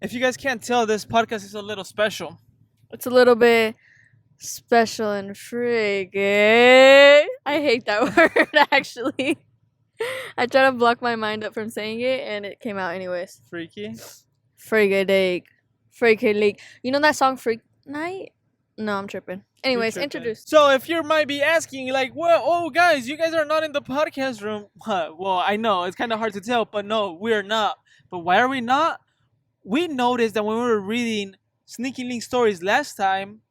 If you guys can't tell, this podcast is a little special. It's a little bit special and freaky. I hate that word, actually. I try to block my mind up from saying it, and it came out anyways. Freaky? Freaky leak. You know that song Freak Night? No, I'm tripping. Anyways, introduce. So if you might be asking, like, well, oh, guys, you guys are not in the podcast room. Well, I know, it's kind of hard to tell, but no, we're not. But why are we not? We noticed that when we were reading Sneaky Link stories last time,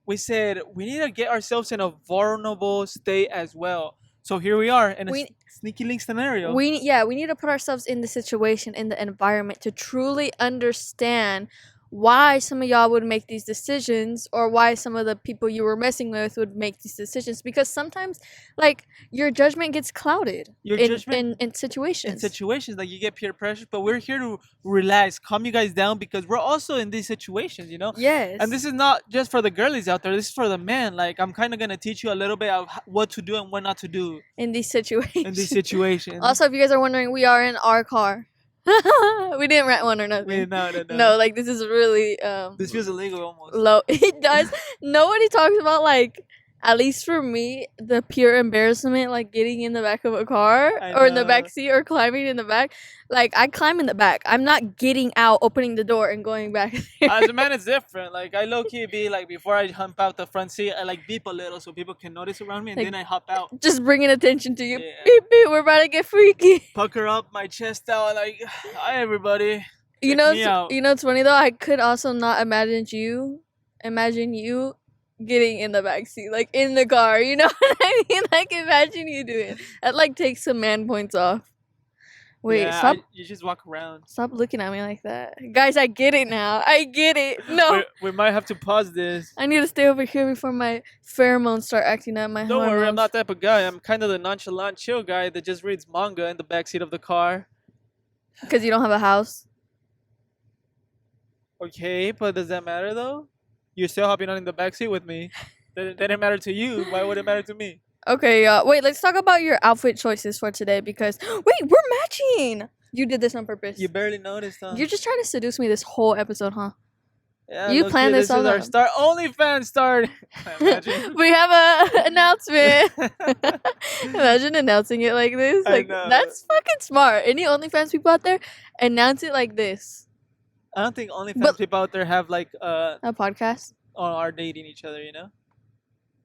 we said we need to get ourselves in a vulnerable state as well. So here we are in a Sneaky Link scenario. We need to put ourselves in the situation, in the environment, to truly understand why some of y'all would make these decisions, or why some of the people you were messing with would make these decisions, because sometimes, like, your judgment gets clouded in situations. In situations, like, you get peer pressure, but we're here to relax, calm you guys down, because we're also in these situations, you know? Yes. And this is not just for the girlies out there, this is for the men. Like, I'm kind of going to teach you a little bit of what to do and what not to do. In these situations. Also, if you guys are wondering, we are in our car. We didn't rent one or nothing. No, like, this is really this feels illegal almost. Low. It does. Nobody talks about, like, at least for me, the pure embarrassment, like getting in the back of a car or in the back seat or climbing in the back. Like, I climb in the back. I'm not getting out, opening the door, and going back there. As a man, it's different. Like, I low-key be like, before I hump out the front seat, I like beep a little so people can notice around me, and then I hop out. Just bringing attention to you. Yeah. Beep, beep, we're about to get freaky. Pucker up my chest out, like, hi, everybody. You know, it's funny, though? I could also not imagine you getting in the back seat, like, in the car. You know what I mean? Like, imagine you doing that. Like, takes some man points off. Wait, yeah, stop. You just walk around. Stop looking at me like that. Guys, I get it now. I get it. No. We might have to pause this. I need to stay over here before my pheromones start acting out. My Don't worry, I'm not that type of guy. I'm kind of the nonchalant, chill guy that just reads manga in the backseat of the car. Because you don't have a house? Okay, but does that matter, though? You're still hopping on in the backseat with me. That didn't matter to you. Why would it matter to me? Okay, wait, let's talk about your outfit choices for today, because wait, we're matching. You did this on purpose. You barely noticed, huh? You're just trying to seduce me this whole episode, huh? Yeah, you planned this all out. Our OnlyFans start. We have a announcement. Imagine announcing it like this. Like, that's fucking smart. Any OnlyFans people out there, announce it like this. I don't think OnlyFans people out there have, like, a podcast or are dating each other, you know?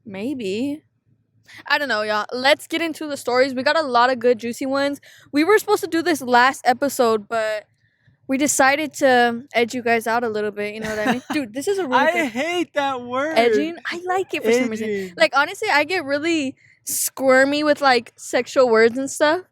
Maybe. I don't know, y'all. Let's get into the stories. We got a lot of good, juicy ones. We were supposed to do this last episode, but we decided to edge you guys out a little bit. You know what I mean? Dude, this is a really I hate that word. Edging? I like it for some reason. Like, honestly, I get really squirmy with, like, sexual words and stuff.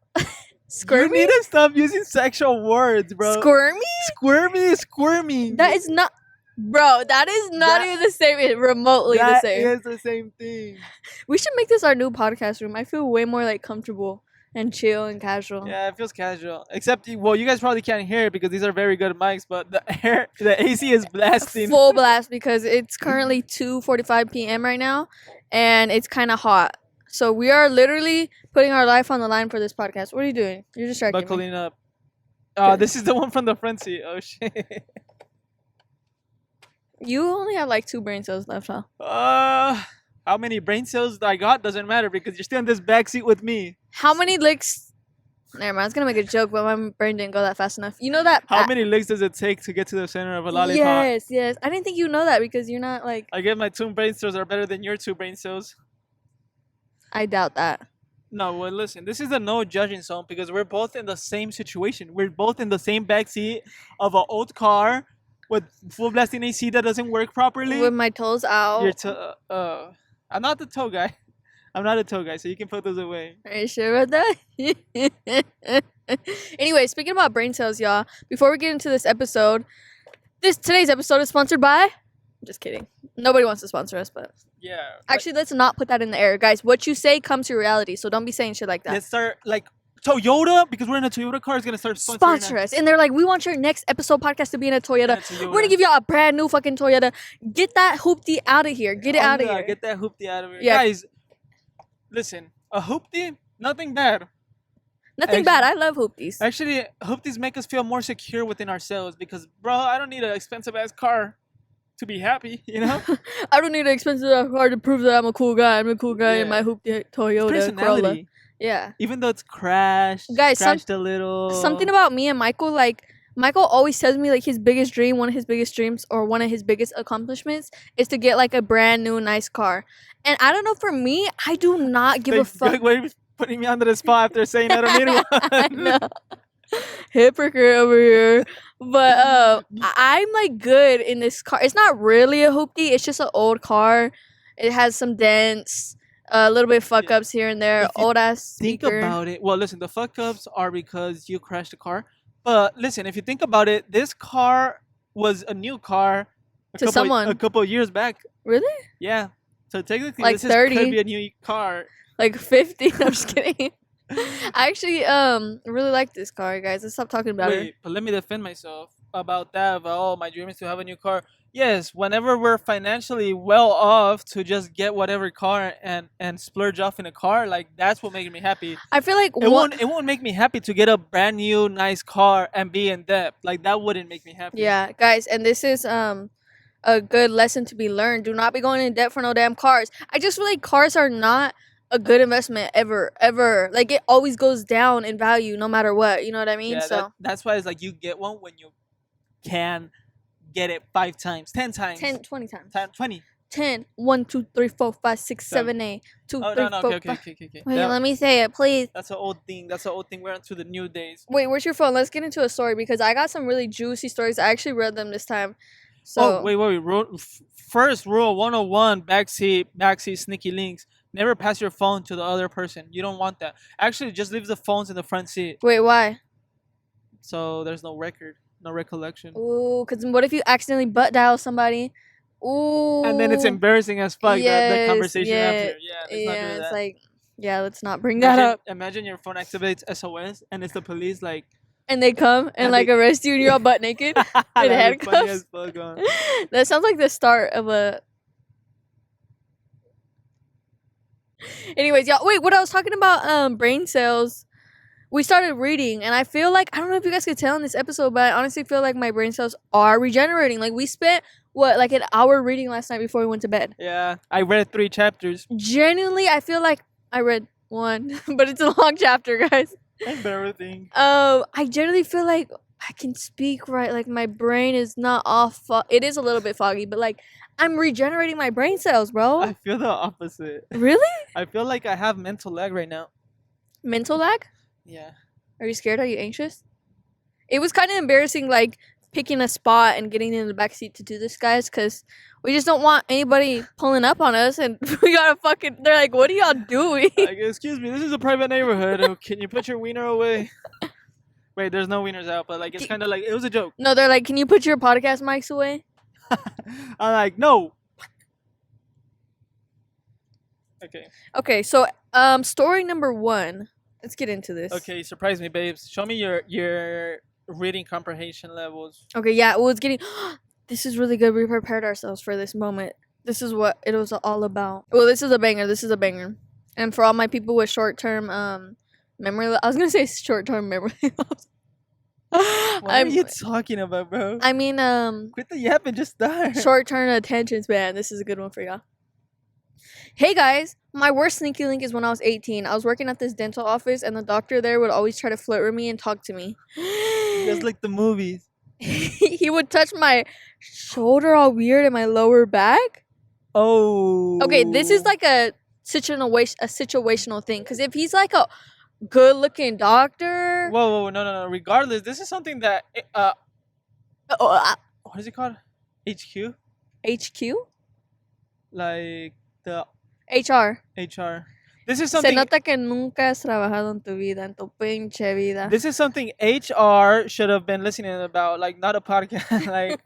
Squirmy? You need to stop using sexual words, bro. Squirmy? Squirmy is squirmy. That is not... Bro, that is not even the same. Remotely the same. That is the same thing. We should make this our new podcast room. I feel way more, like, comfortable and chill and casual. Yeah, it feels casual. Except, well, you guys probably can't hear it because these are very good mics, but the AC is blasting. Full blast, because it's currently 2:45 p.m. right now, and it's kind of hot. So we are literally putting our life on the line for this podcast. What are you doing? You're distracting me. Buckling up. This is the one from the front seat. Oh, shit. You only have, like, 2 brain cells left, huh? How many brain cells I got doesn't matter because you're still in this backseat with me. How many licks? Never mind. I was gonna make a joke, but my brain didn't go that fast enough. You know that? How many licks does it take to get to the center of a lollipop? Yes. I didn't think you know that because you're not, like... I guess my 2 brain cells are better than your 2 brain cells. I doubt that. No, well, listen. This is a no judging zone because we're both in the same situation. We're both in the same backseat of an old car with full blasting AC that doesn't work properly. With my toes out. I'm not the toe guy. I'm not a toe guy, so you can put those away. Are you sure about that? Anyway, speaking about brain cells, y'all, before we get into this episode, today's episode is sponsored by... Just kidding. Nobody wants to sponsor us, but... Yeah. Actually, let's not put that in the air. Guys, what you say comes to reality, so don't be saying shit like that. Let's start, like... Toyota, because we're in a Toyota car, is going to start sponsor us. And they're like, we want your next episode podcast to be in a Toyota. We're going to give y'all a brand new fucking Toyota. Get that hoopty out of here. Get it out of here. Get that hoopty out of here. Yeah. Guys, listen. A hoopty, nothing bad. Nothing bad. I love hoopties. Actually, hoopties make us feel more secure within ourselves because, bro, I don't need an expensive ass car to be happy, you know? I don't need an expensive car to prove that I'm a cool guy. I'm a cool guy in Yeah. my hoopty Toyota Corolla. Personality. Yeah. Even though it's crashed, Guys, scratched a little. something about me and Michael, like, Michael always tells me, like, his biggest dream, one of his biggest dreams, or one of his biggest accomplishments is to get, like, a brand new nice car. And I don't know, for me, I do not give a fuck. Why are you putting me under the spot after saying I don't need one? I know. Hypocrite over here. But I'm, like, good in this car. It's not really a hoopty. It's just an old car. It has some dents, a little bit fuck ups here and there. Old ass speaker. Think about it. Well, listen, the fuck ups are because you crashed the car. But listen, if you think about it, this car was a new car a couple of years back. Really? Yeah. So technically, like this 30. could be a new car. Like 50. I'm just kidding. I actually really like this car, guys. Let's stop talking about it. But let me defend myself about that. Oh, my dream is to have a new car. Yes, whenever we're financially well off to just get whatever car and splurge off in a car, like that's what makes me happy. I feel like it won't make me happy to get a brand new nice car and be in debt. Like that wouldn't make me happy. Yeah, guys, and this is a good lesson to be learned. Do not be going in debt for no damn cars. I just feel like cars are not a good investment ever. Like it always goes down in value no matter what. You know what I mean? Yeah, so that's why it's like you get one when you can get it 5 times, 10 times, 10, 20 times. 20. 10, 1, 2, 3, 4, 5, 6, 7, 8, 2, 3, 4, 5. Okay. Wait, let me say it, please. That's an old thing. We're into the new days. Wait, where's your phone? Let's get into a story because I got some really juicy stories. I actually read them this time. So wait. First rule 101, backseat sneaky links. Never pass your phone to the other person. You don't want that. Actually, just leave the phones in the front seat. Wait, why? So there's no recollection. Ooh, because what if you accidentally butt dial somebody? Ooh. And then it's embarrassing as fuck, the conversation after. Yeah, let's not do that. It's like, yeah, let's not bring that up. Imagine your phone activates SOS and it's the police, like... And they come and like arrest you and you're all butt naked with handcuffs. That sounds like the start of a... Anyways, y'all, wait, what I was talking about, brain cells... We started reading, and I feel like, I don't know if you guys could tell in this episode, but I honestly feel like my brain cells are regenerating. Like, we spent, like an hour reading last night before we went to bed. Yeah, I read 3 chapters. Genuinely, I feel like I read 1, but it's a long chapter, guys. Embarrassing. I generally feel like I can speak right. Like, my brain is not off. It is a little bit foggy, but, like, I'm regenerating my brain cells, bro. I feel the opposite. Really? I feel like I have mental lag right now. Mental lag? Yeah. Are you scared? Are you anxious? It was kind of embarrassing, like, picking a spot and getting in the back seat to do this, guys, because we just don't want anybody pulling up on us, and we gotta fucking... They're like, what are y'all doing? Like, excuse me, this is a private neighborhood. Can you put your wiener away? Wait, there's no wieners out, but, like, it's kind of like... It was a joke. No, they're like, can you put your podcast mics away? I'm like, no. Okay, so, story number 1... Let's get into this. Okay, surprise me, babes. Show me your reading comprehension levels. Okay, yeah, well, it's getting... This is really good. We prepared ourselves for this moment. This is what it was all about. Well, this is a banger. And for all my people with short-term memory... I was going to say short-term memory loss. What are you talking about, bro? I mean, quit the yap and just start. Short-term attention span. This is a good one for y'all. Hey guys, my worst sneaky link is when I was 18. I was working at this dental office and the doctor there would always try to flirt with me and talk to me. Just like the movies. He would touch my shoulder all weird and my lower back. Oh. Okay, this is like a situational thing. Because if he's like a good looking doctor... Whoa, no. Regardless, this is something that... what is it called? HQ? HQ? Like the... HR. This is something... Se nota que nunca has trabajado en tu vida, en tu pinche vida. This is something HR should have been listening about, like, not a podcast. Like,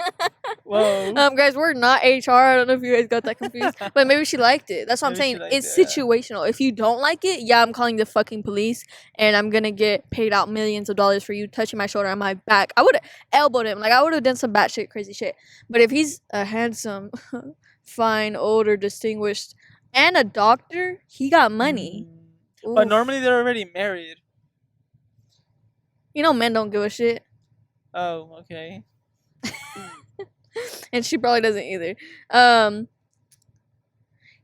whoa. Guys, we're not HR. I don't know if you guys got that confused. But maybe she liked it. That's what I'm saying. It's situational. Yeah. If you don't like it, yeah, I'm calling the fucking police. And I'm going to get paid out millions of dollars for you touching my shoulder and my back. I would have elbowed him. Like, I would have done some batshit crazy shit. But if he's a handsome, fine, older, distinguished... and a doctor, he got money. But normally they're already married. You know, men don't give a shit. Oh, okay. And she probably doesn't either.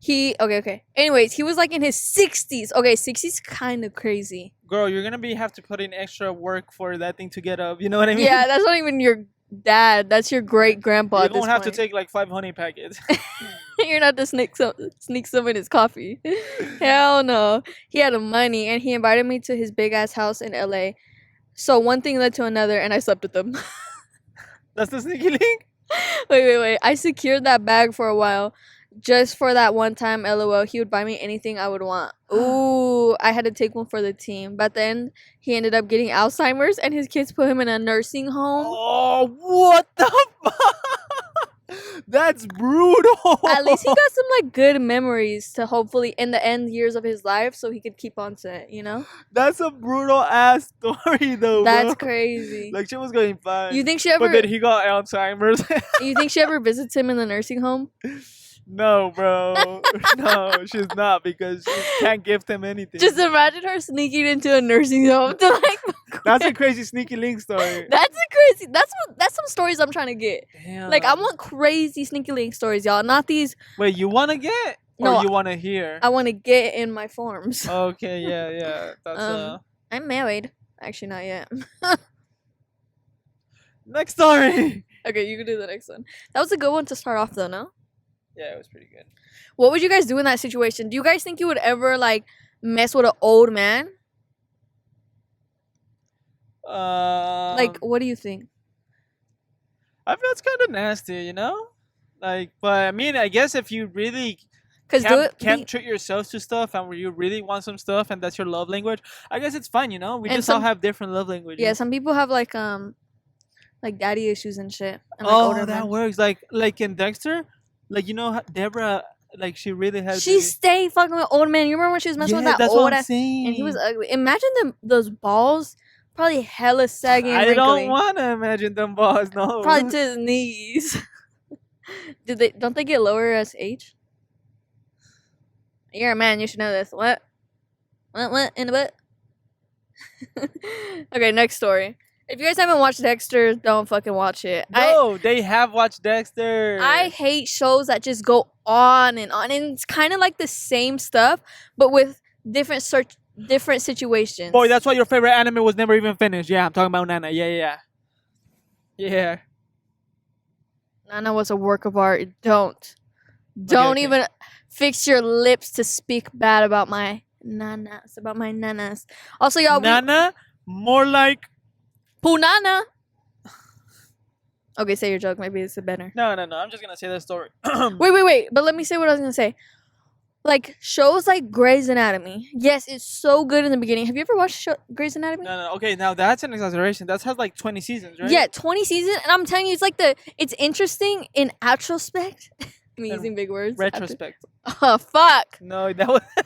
Okay. Anyways, he was like in his 60s. Okay, 60s kind of crazy. Girl, you're gonna have to put in extra work for that thing to get up. You know what I mean? Yeah, that's not even your dad. That's your great grandpa. You're gonna have to take like 5 honey packets. You're not to sneak some in his coffee. Hell no. He had money and he invited me to his big ass house in LA. So one thing led to another and I slept with him. That's the sneaky link? Wait. I secured that bag for a while. Just for that one time, LOL, he would buy me anything I would want. Ooh, I had to take one for the team. But then he ended up getting Alzheimer's and his kids put him in a nursing home. Oh, what the fuck? That's brutal. At least he got some like good memories to hopefully in the end years of his life so he could keep on to it, you know? That's a brutal ass story though. That's bro. Crazy. Like she was going fine. You think she ever But then he got Alzheimer's. You think she ever visits him in the nursing home? No, bro. No, she's not because she can't gift him anything. Just imagine her sneaking into a nursing home to like. That's a crazy sneaky link story. That's a crazy. That's some stories I'm trying to get. Damn. Like I want crazy sneaky link stories, y'all. Not these. Wait, you want to get or No, you want to hear? I want to get in my forms. Okay, yeah. That's I'm married. Actually, not yet. next story. Okay, you can do the next one. That was a good one to start off, though. No. Yeah, it was pretty good. What would you guys do in that situation? Do you guys think you would ever like mess with an old man? Like, what do you think? I feel it's kind of nasty, you know. Like, but I mean, I guess if you really can't treat yourself to stuff, and where you really want some stuff, and that's your love language, I guess it's fine, you know. We just all have different love languages. Yeah, some people have like daddy issues and shit. And, like, that men. Works. Like in Dexter, like you know Deborah, like she really had. She stayed fucking with old man. You remember when she was messing with that old ass? And he was ugly. Imagine those balls. Probably hella sagging. I don't want to imagine them balls. No. Probably to his knees. Don't they get lower as age? You're a man. You should know this. What in the butt? Okay, next story. If you guys haven't watched Dexter, don't fucking watch it. No, they have watched Dexter. I hate shows that just go on, and it's kind of like the same stuff, but with different situations. Boy, that's why your favorite anime was never even finished. Yeah, I'm talking about Nana. Yeah. Nana was a work of art. Don't even fix your lips to speak bad about my nanas. About my nanas. Also, y'all. Nana, more like Punana. Okay, say your joke. Maybe it's better. No. I'm just gonna say that story. Wait. But let me say what I was gonna say. Like, shows like Grey's Anatomy. Yes, it's so good in the beginning. Have you ever watched Grey's Anatomy? No. Okay, now that's an exaggeration. That has like 20 seasons, right? Yeah, 20 seasons. And I'm telling you, it's interesting in retrospect. I'm using big words. Retrospect. Oh, fuck. No,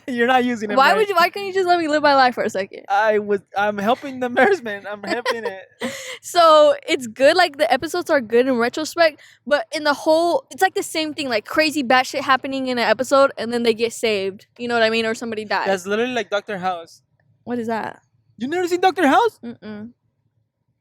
you're not using it. Why couldn't you just let me live my life for a second? I'm helping the embarrassment. I'm helping it. So it's good. Like, the episodes are good in retrospect, but in the whole, it's like the same thing. Like, crazy batshit happening in an episode, and then they get saved. You know what I mean? Or somebody dies. That's literally like Dr. House. What is that? You never seen Dr. House? Mm-mm.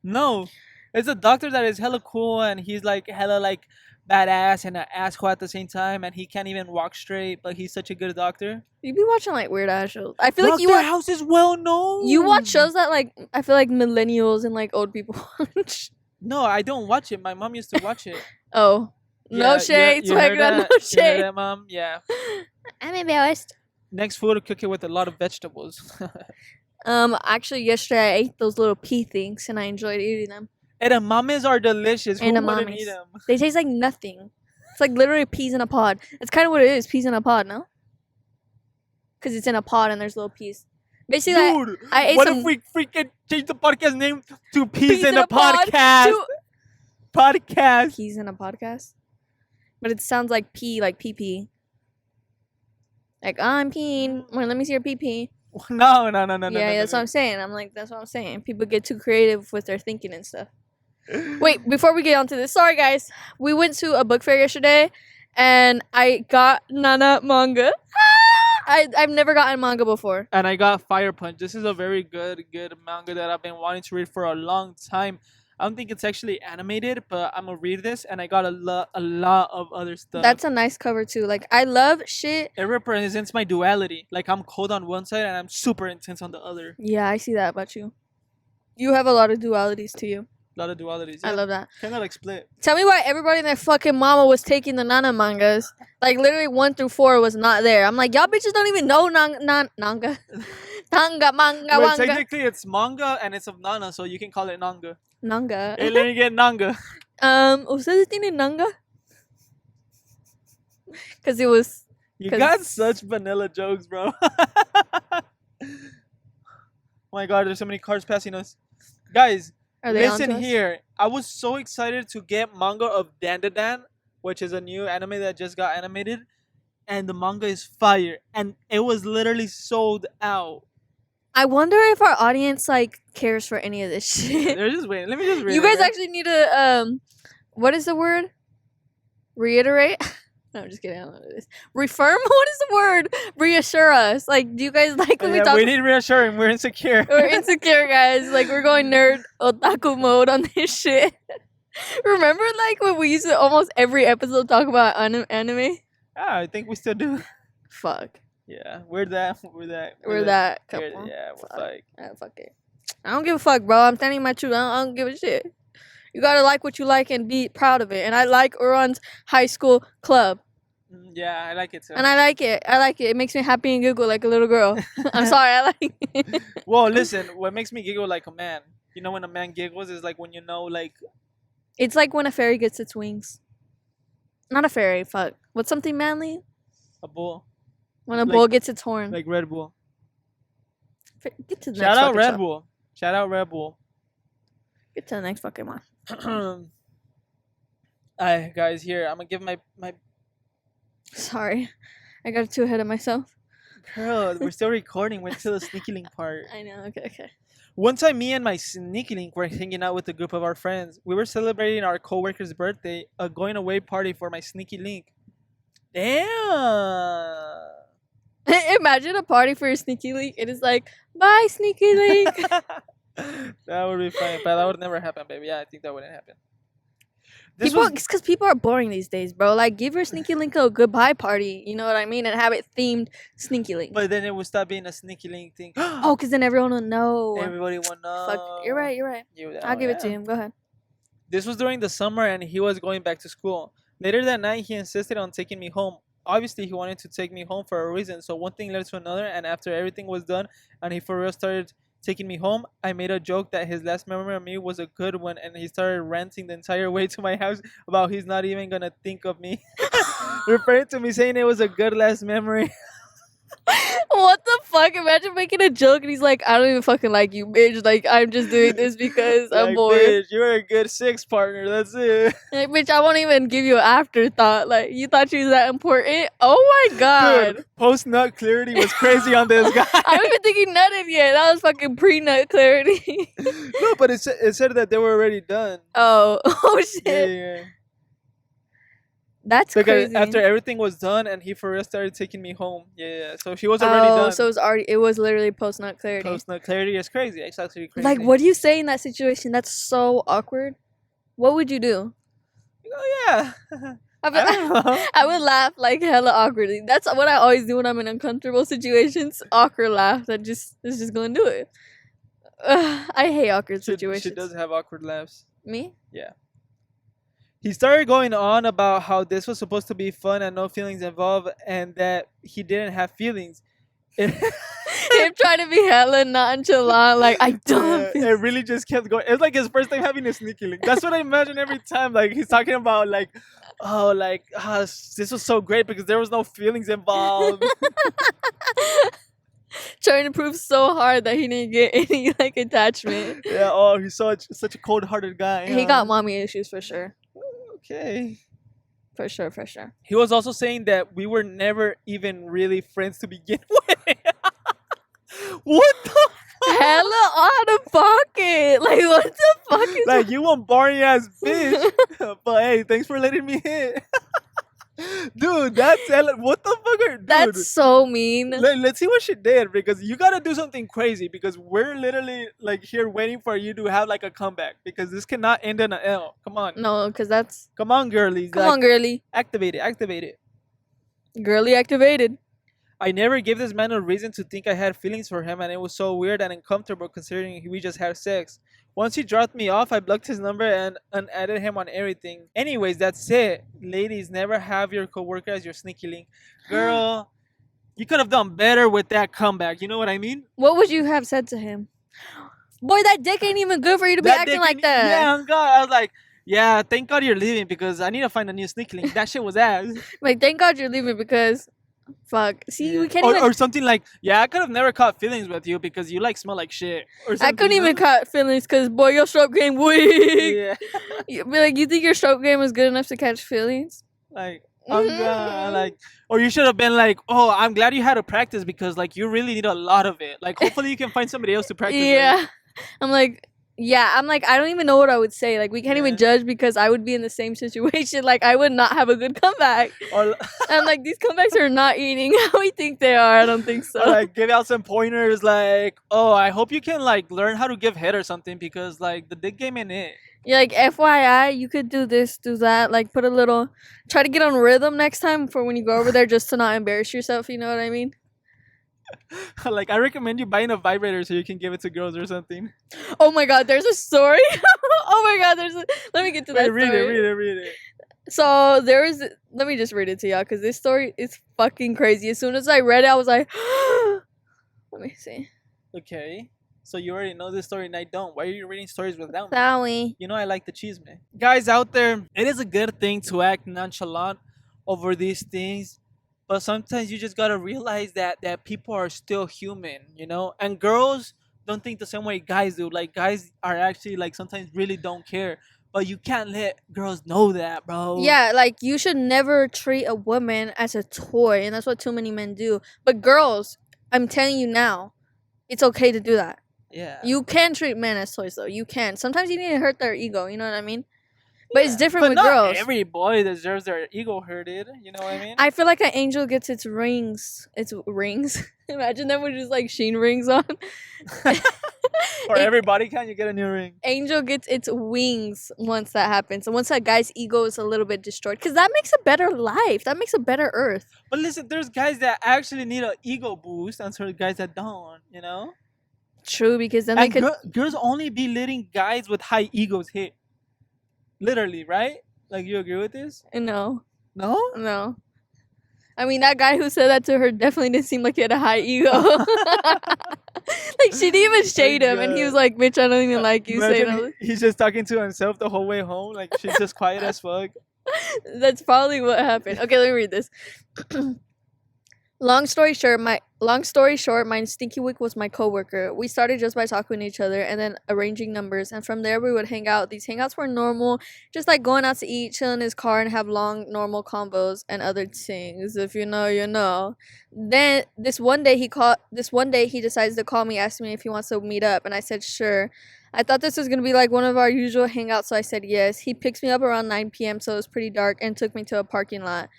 No. It's a doctor that is hella cool, and he's like hella like badass and an asshole at the same time, and he can't even walk straight, but he's such a good doctor. You be watching like weird ass shows. I feel Dr. like House is well known. You watch shows that like I feel like millennials and like old people watch. No, I don't watch it. My mom used to watch it. Oh, yeah, no shade, swag that, no shade. You heard that, Mom? Yeah. I'm embarrassed. Next food, cook it with a lot of vegetables. Actually, yesterday I ate those little pea things and I enjoyed eating them. Edamames are delicious. Who wouldn't eat them? They taste like nothing. It's like literally peas in a pod. That's kind of what it is. Peas in a pod, no? Because it's in a pod and there's little peas. Basically, dude, I ate if we freaking change the podcast name to Peas in a Podcast? Podcast. Peas in a podcast? But it sounds like pee, like pee-pee. Like, I'm peeing. Well, let me see your pee-pee. No. Yeah, that's what I'm saying. That's what I'm saying. People get too creative with their thinking and stuff. Wait, before we get on to this, sorry guys. We went to a book fair yesterday and I got Nana manga. I've never gotten manga before. And I got Fire Punch. This is a very good manga that I've been wanting to read for a long time. I don't think it's actually animated, but I'm gonna read this, and I got a lot of other stuff. That's a nice cover too. Like I love shit. It represents my duality. Like I'm cold on one side and I'm super intense on the other. Yeah, I see that about you. You have a lot of dualities to you. A lot of dualities. I love that. Kind of like split. Tell me why everybody and their fucking mama was taking the Nana mangas. Like literally 1 through 4 was not there. I'm like, y'all bitches don't even know Nanga. Tanga, manga, Well, manga. technically it's manga and it's of Nana, so you can call it Nanga. Nanga. Hey, let me get Nanga. ¿Ustedes tienen Nanga? Because it was... You got such vanilla jokes, bro. Oh my god, there's so many cars passing us. Guys, listen here. I was so excited to get manga of Dandadan, which is a new anime that just got animated. And the manga is fire. And it was literally sold out. I wonder if our audience like cares for any of this shit. They're just waiting. Let me just read. You guys actually need to what is the word? Reiterate? No, I'm just kidding. I don't know what it is. Refirm? What is the word? Reassure us. Like, do you guys like when we talk? We need reassuring. We're insecure. We're insecure, guys. Like, we're going nerd otaku mode on this shit. Remember, like, when we used to almost every episode talk about anime? Yeah, I think we still do. Fuck. Yeah, we're that couple. Yeah, we're like. Fuck it. I don't give a fuck, bro. I'm telling you my truth. I don't give a shit. You gotta like what you like and be proud of it. And I like Uran's high school club. Yeah, I like it too. And I like it. It makes me happy and giggle like a little girl. I'm sorry, I like it. Well, listen, what makes me giggle like a man? You know when a man giggles is like when you know, like... It's like when a fairy gets its wings. Not a fairy, fuck. What's something manly? A bull. When a bull gets its horn. Like Red Bull. Get to the Shout next out Red shop. Bull. Shout out Red Bull. Get to the next fucking one. Alright, guys, here. I'm gonna give my... Sorry. I got too ahead of myself. Girl, we're still recording. Went to the sneaky link part. I know, okay. One time, me and my sneaky link were hanging out with a group of our friends. We were celebrating our co-worker's birthday, a going away party for my sneaky link. Damn! Imagine a party for your sneaky link. It is like, bye, sneaky link. That would be funny, but that would never happen, baby. Yeah, I think that wouldn't happen. Because people are boring these days, bro. Like, give your sneaky link a goodbye party. You know what I mean? And have it themed sneaky link. But then it would stop being a sneaky link thing. Oh, because then everyone will know. Everybody will know. Fuck, you're right. I'll give it to him. Go ahead. This was during the summer, and he was going back to school. Later that night, he insisted on taking me home. Obviously, he wanted to take me home for a reason. So one thing led to another, and after everything was done, and he for real started taking me home, I made a joke that his last memory of me was a good one, and he started ranting the entire way to my house about he's not even gonna think of me, referring to me saying it was a good last memory. What the fuck? Imagine making a joke and he's like, I don't even fucking like you, bitch. Like, I'm just doing this because I'm bored. Bitch, you're a good six partner. That's it. Like, bitch, I won't even give you an afterthought. Like, you thought she was that important? Oh my god. Dude, post-nut clarity was crazy on this guy. I don't even think he nutted yet. That was fucking pre-nut clarity. No, but it said that they were already done. Oh shit. Yeah. That's crazy. After everything was done, and he for real started taking me home. Yeah. So she was already done. So it was literally post-nut clarity. Post-nut clarity is crazy. It's actually crazy. Like, what do you say in that situation? That's so awkward. What would you do? Oh yeah. I would laugh like hella awkwardly. That's what I always do when I'm in uncomfortable situations. Awkward laugh. It's just gonna do it. I hate awkward situations. She does have awkward laughs. Me? Yeah. He started going on about how this was supposed to be fun and no feelings involved, and that he didn't have feelings. Him trying to be hella nonchalant, like, I don't. It really just kept going. It's like his first time having a sneaky link. That's what I imagine every time. Like, he's talking about like, this was so great because there was no feelings involved. Trying to prove so hard that he didn't get any like attachment. Yeah. Oh, he's such a cold-hearted guy. He got mommy issues for sure. Okay. For sure. He was also saying that we were never even really friends to begin with. What the fuck? Hella out of pocket. Like, what the fuck is like, you one boring ass bitch. But hey, thanks for letting me hit. Dude, that's what the fuck are dude? That's so mean. Let's see what she did because you gotta do something crazy because we're literally like here waiting for you to have like a comeback because this cannot end in an L. Come on. No, because that's. Come on, girlies. Come on, girly. Activate it. Activate it. Girly activated. I never gave this man a reason to think I had feelings for him, and it was so weird and uncomfortable considering we just had sex. Once he dropped me off, I blocked his number and unadded him on everything. Anyways, that's it. Ladies, never have your coworker as your sneaky link. Girl, you could have done better with that comeback. You know what I mean? What would you have said to him? Boy, that dick ain't even good for you to be acting like that. Yeah, on God. I was like, yeah, thank God you're leaving because I need to find a new sneaky link. That shit was ass. Like, thank God you're leaving because. Fuck. See, we can't even. Or something like, yeah, I could have never caught feelings with you because you like smell like shit. Or something, I couldn't even catch feelings because, boy, your stroke game weak. Yeah. You think your stroke game is good enough to catch feelings? Like, like, or you should have been like, oh, I'm glad you had to practice because, like, you really need a lot of it. Like, hopefully you can find somebody else to practice Yeah. with. I'm like, I don't even know what I would say. Like, we can't even judge because I would be in the same situation. Like, I would not have a good comeback. Or, I'm like, these comebacks are not eating how we think they are. I don't think so. Or, like, give out some pointers like, oh, I hope you can, like, learn how to give head or something because, like, the dick game ain't it. Yeah, like, FYI, you could do this, do that. Like, put a little... Try to get on rhythm next time for when you go over there just to not embarrass yourself. You know what I mean? Like, I recommend you buying a vibrator so you can give it to girls or something. Oh my God, there's a story. Oh my God, let me get to that Read story. Read it. So let me just read it to y'all because this story is fucking crazy. As soon as I read it, I was like, let me see. Okay. So you already know this story and I don't. Why are you reading stories without me? Sorry. You know I like the cheese, man. Guys out there, it is a good thing to act nonchalant over these things. But sometimes you just gotta realize that people are still human, you know? And girls don't think the same way guys do. Like, guys are actually, like, sometimes really don't care. But you can't let girls know that, bro. Yeah, like, you should never treat a woman as a toy. And that's what too many men do. But girls, I'm telling you now, it's okay to do that. Yeah. You can treat men as toys, though. You can. Sometimes you need to hurt their ego. You know what I mean? But it's different but with not girls. Every boy deserves their ego hurted. You know what I mean? I feel like an angel gets its rings. Its rings. Imagine them with just like sheen rings on. Or everybody can you get a new ring? Angel gets its wings once that happens. And once that guy's ego is a little bit destroyed. Because that makes a better life. That makes a better earth. But listen, there's guys that actually need an ego boost and there's guys that don't, you know? True, because then and they could... girls only be letting guys with high egos hit. Literally, right? Like, you agree with this? No. No? No. I mean, that guy who said that to her definitely didn't seem like he had a high ego. Like, she didn't even shade him, and he was like, bitch, I don't even like you. Imagine he's just talking to himself the whole way home. Like, she's just quiet as fuck. That's probably what happened. Okay, let me read this. Long story short, my stinky wick was my coworker. We started just by talking to each other and then arranging numbers, and from there we would hang out. These hangouts were normal, just like going out to eat, chill in his car, and have long normal combos and other things. If you know, you know. Then this one day he decides to call me, asking me if he wants to meet up, and I said sure. I thought this was gonna be like one of our usual hangouts, so I said yes. He picks me up around 9 p.m., so it was pretty dark, and took me to a parking lot.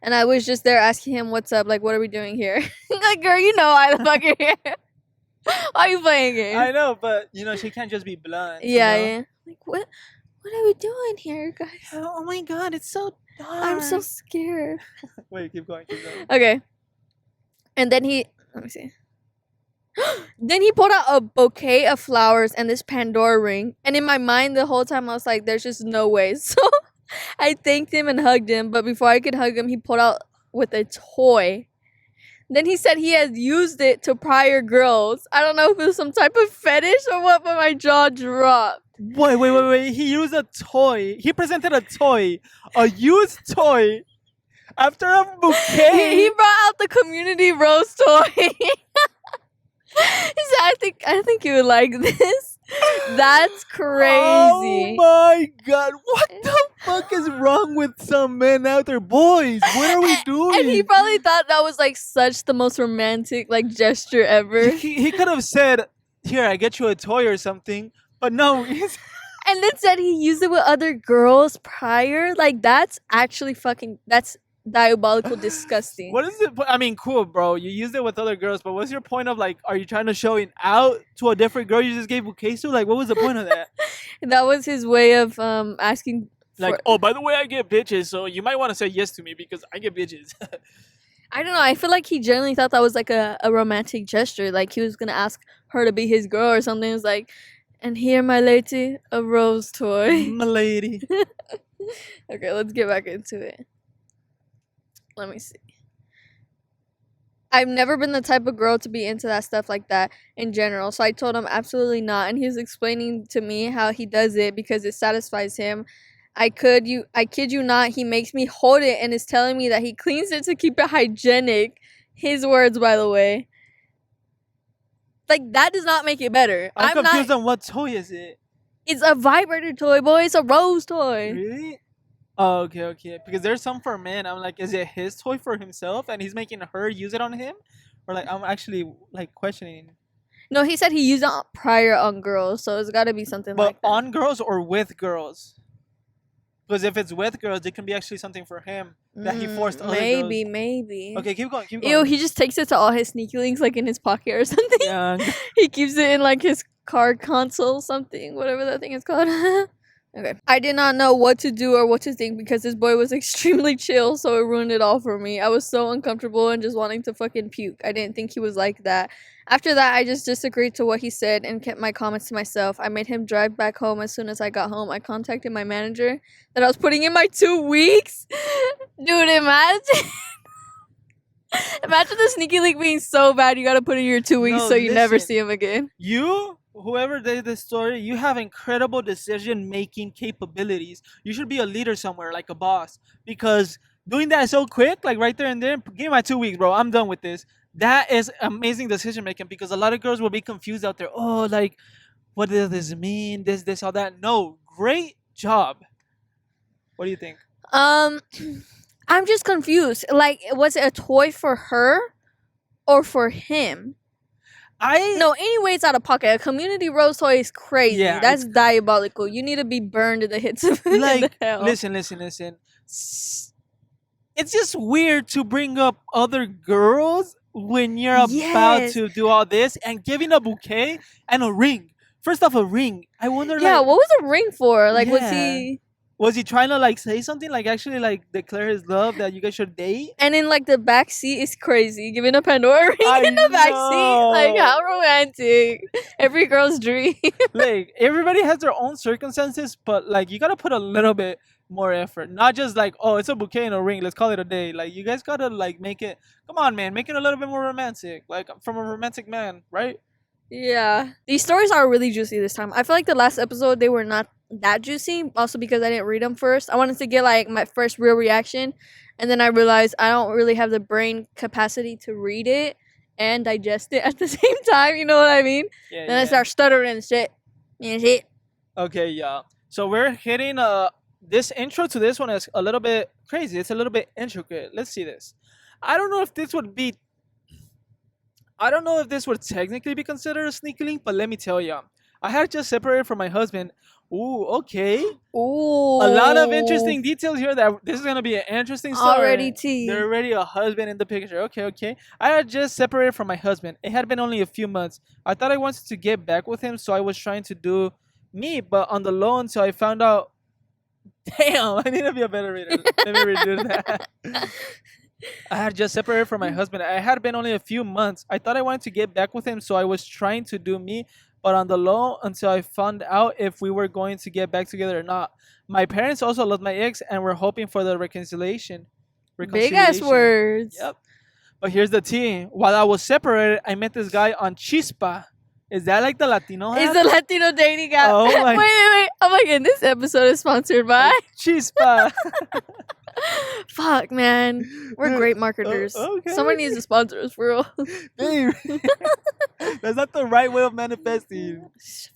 And I was just there asking him, what's up? Like, what are we doing here? Like, girl, you know why the fuck you're here. Why are you playing games? I know, but, you know, she can't just be blunt. Yeah, you know? yeah. Like, what are we doing here, guys? Oh my God, it's so dark. I'm so scared. Wait, keep going. Okay. And then let me see. Then he pulled out a bouquet of flowers and this Pandora ring. And in my mind, the whole time, I was like, there's just no way. So I thanked him and hugged him, but before I could hug him, he pulled out with a toy. Then he said he had used it to prior girls. I don't know if it was some type of fetish or what, but my jaw dropped. Wait. He used a toy. He presented a toy. A used toy. After a bouquet. He brought out the community rose toy. He said, I think you would like this. That's crazy. Oh my God. What the fuck is wrong with some men out there? Boys, what are we doing? And he probably thought that was like such the most romantic like gesture ever. He could have said, here, I get you a toy or something. But no. And then said he used it with other girls prior. Like, that's actually fucking... That's diabolical, disgusting. What is it? I mean, cool, bro. You used it with other girls, but what's your point of like? Are you trying to show it out to a different girl you just gave bouquets to? Like, what was the point of that? That was his way of asking Like, for. oh, by the way, I get bitches, so you might want to say yes to me because I get bitches. I don't know. I feel like he genuinely thought that was like a romantic gesture. Like he was gonna ask her to be his girl or something. It was like, and here, my lady, a rose toy. My lady. Okay, let's get back into it. Let me see. I've never been the type of girl to be into that stuff like that in general. So I told him absolutely not. And he was explaining to me how he does it because it satisfies him. I kid you not, he makes me hold it and is telling me that he cleans it to keep it hygienic. His words, by the way. Like, that does not make it better. I'm confused on what toy is it? It's a vibrator toy, boy. It's a rose toy. Really? Oh, okay. Because there's some for men. I'm like, is it his toy for himself and he's making her use it on him? Or like, I'm actually like questioning. No, he said he used it prior on girls, so it's got to be something But like that. But on girls or with girls? Because if it's with girls, it can be actually something for him that he forced other girls. Maybe. Okay, keep going. Ew, he just takes it to all his sneaky links, like in his pocket or something. Yeah. He keeps it in like his card console, something, whatever that thing is called. Okay. I did not know what to do or what to think because this boy was extremely chill, so it ruined it all for me. I was so uncomfortable and just wanting to fucking puke. I didn't think he was like that. After that, I just disagreed to what he said and kept my comments to myself. I made him drive back home as soon as I got home. I contacted my manager that I was putting in my 2 weeks. Dude, imagine. Imagine the sneaky link being so bad you gotta put in your 2 weeks so you never see him again. Whoever did this story, you have incredible decision-making capabilities. You should be a leader somewhere, like a boss. Because doing that so quick, like right there and there, give me my 2 weeks, bro. I'm done with this. That is amazing decision-making because a lot of girls will be confused out there. Oh, like, what does this mean? This, all that. No, great job. What do you think? I'm just confused. Like, was it a toy for her or for him? No, anyway, it's out of pocket. A community rose toy is crazy. Yeah, that's diabolical. You need to be burned to the hits of like, listen. It's just weird to bring up other girls when you're about to do all this and giving a bouquet and a ring. First off, a ring. I wonder, yeah, what was a ring for? Like, was he trying to like say something, like actually like declare his love that you guys should date? And in like the back seat is crazy, giving a Pandora ring in the back seat. Like, how romantic! Every girl's dream. Like, everybody has their own circumstances, but like you gotta put a little bit more effort, not just like, oh, it's a bouquet and a ring, let's call it a day. Like, you guys gotta like make it. Come on, man, make it a little bit more romantic, like from a romantic man, right? Yeah, these stories are really juicy this time. I feel like the last episode they were not that juicy, also because I didn't read them first. I wanted to get like my first real reaction, and then I realized I don't really have the brain capacity to read it and digest it at the same time. You know what I mean? Yeah. Then I start stuttering and shit. Okay, yeah. So we're hitting this intro to this one is a little bit crazy. It's a little bit intricate. Let's see this. I don't know if this would technically be considered a sneaky link, but let me tell you, I had just separated from my husband. Ooh, okay. Ooh. A lot of interesting details here. That this is gonna be an interesting story. Already tea. There's already a husband in the picture. Okay. I had just separated from my husband. It had been only a few months. I thought I wanted to get back with him, so I was trying to do me, but on the low until I found out. Damn, I need to be a better reader. Let me redo that. I had just separated from my husband. I had been only a few months. I thought I wanted to get back with him, so I was trying to do me, but on the low until I found out if we were going to get back together or not. My parents also loved my ex and were hoping for the reconciliation. Big ass words. Yep. But here's the tea. While I was separated, I met this guy on Chispa. Is that like the Latino app? It's the Latino dating app. Oh my. Wait. Oh my god, this episode is sponsored by Chispa. Fuck, man. We're great marketers. Okay. Someone needs to sponsor us for real. Hey, that's not the right way of manifesting.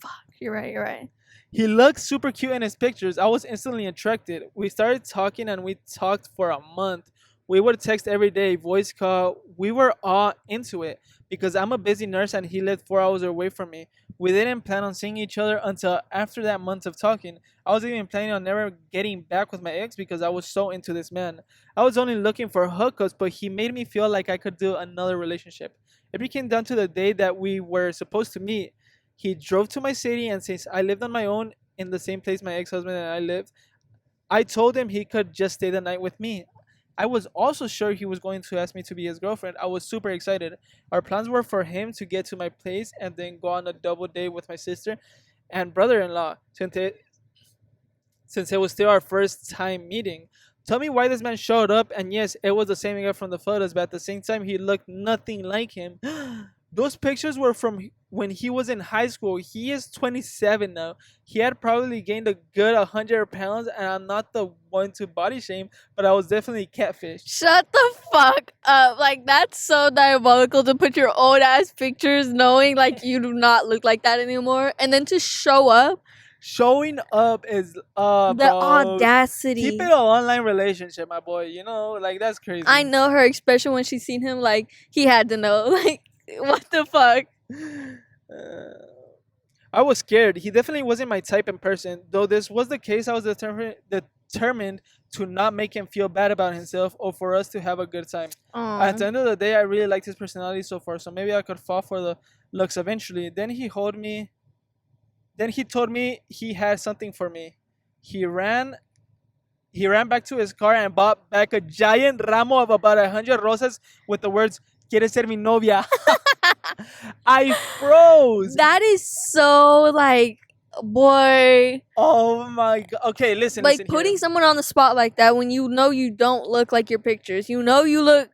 Fuck, you're right. He looked super cute in his pictures. I was instantly attracted. We started talking and we talked for a month. We would text every day, voice call. We were all into it because I'm a busy nurse and he lived 4 hours away from me. We didn't plan on seeing each other until after that month of talking. I was even planning on never getting back with my ex because I was so into this man. I was only looking for hookups, but he made me feel like I could do another relationship. It became down to the day that we were supposed to meet. He drove to my city, and since I lived on my own in the same place my ex husband and I lived, I told him he could just stay the night with me. I was also sure he was going to ask me to be his girlfriend. I was super excited. Our plans were for him to get to my place and then go on a double date with my sister and brother in law since it was still our first time meeting. Tell me why this man showed up, and yes, it was the same guy from the photos, but at the same time, he looked nothing like him. Those pictures were from when he was in high school. He is 27 now. He had probably gained a good 100 pounds, and I'm not the one to body shame, but I was definitely catfish. Shut the fuck up. Like, that's so diabolical to put your old ass pictures knowing, like, you do not look like that anymore. And then to show up. Showing up is The bro, audacity. keep it an online relationship, my boy. You know, like that's crazy. I know her expression when she seen him. Like, he had to know. Like, what the fuck? I was scared. He definitely wasn't my type in person. Though this was the case, I was determined to not make him feel bad about himself or for us to have a good time. At the end of the day, I really liked his personality so far, so maybe I could fall for the looks eventually. Then he told me he had something for me. He ran back to his car and bought back a giant ramo of about 100 rosas with the words "Quieres ser mi novia?" I froze. That is so, like, boy. Oh my god. Okay, listen. Like, listen putting here. someone on the spot like that when you know you don't look like your pictures. You know you look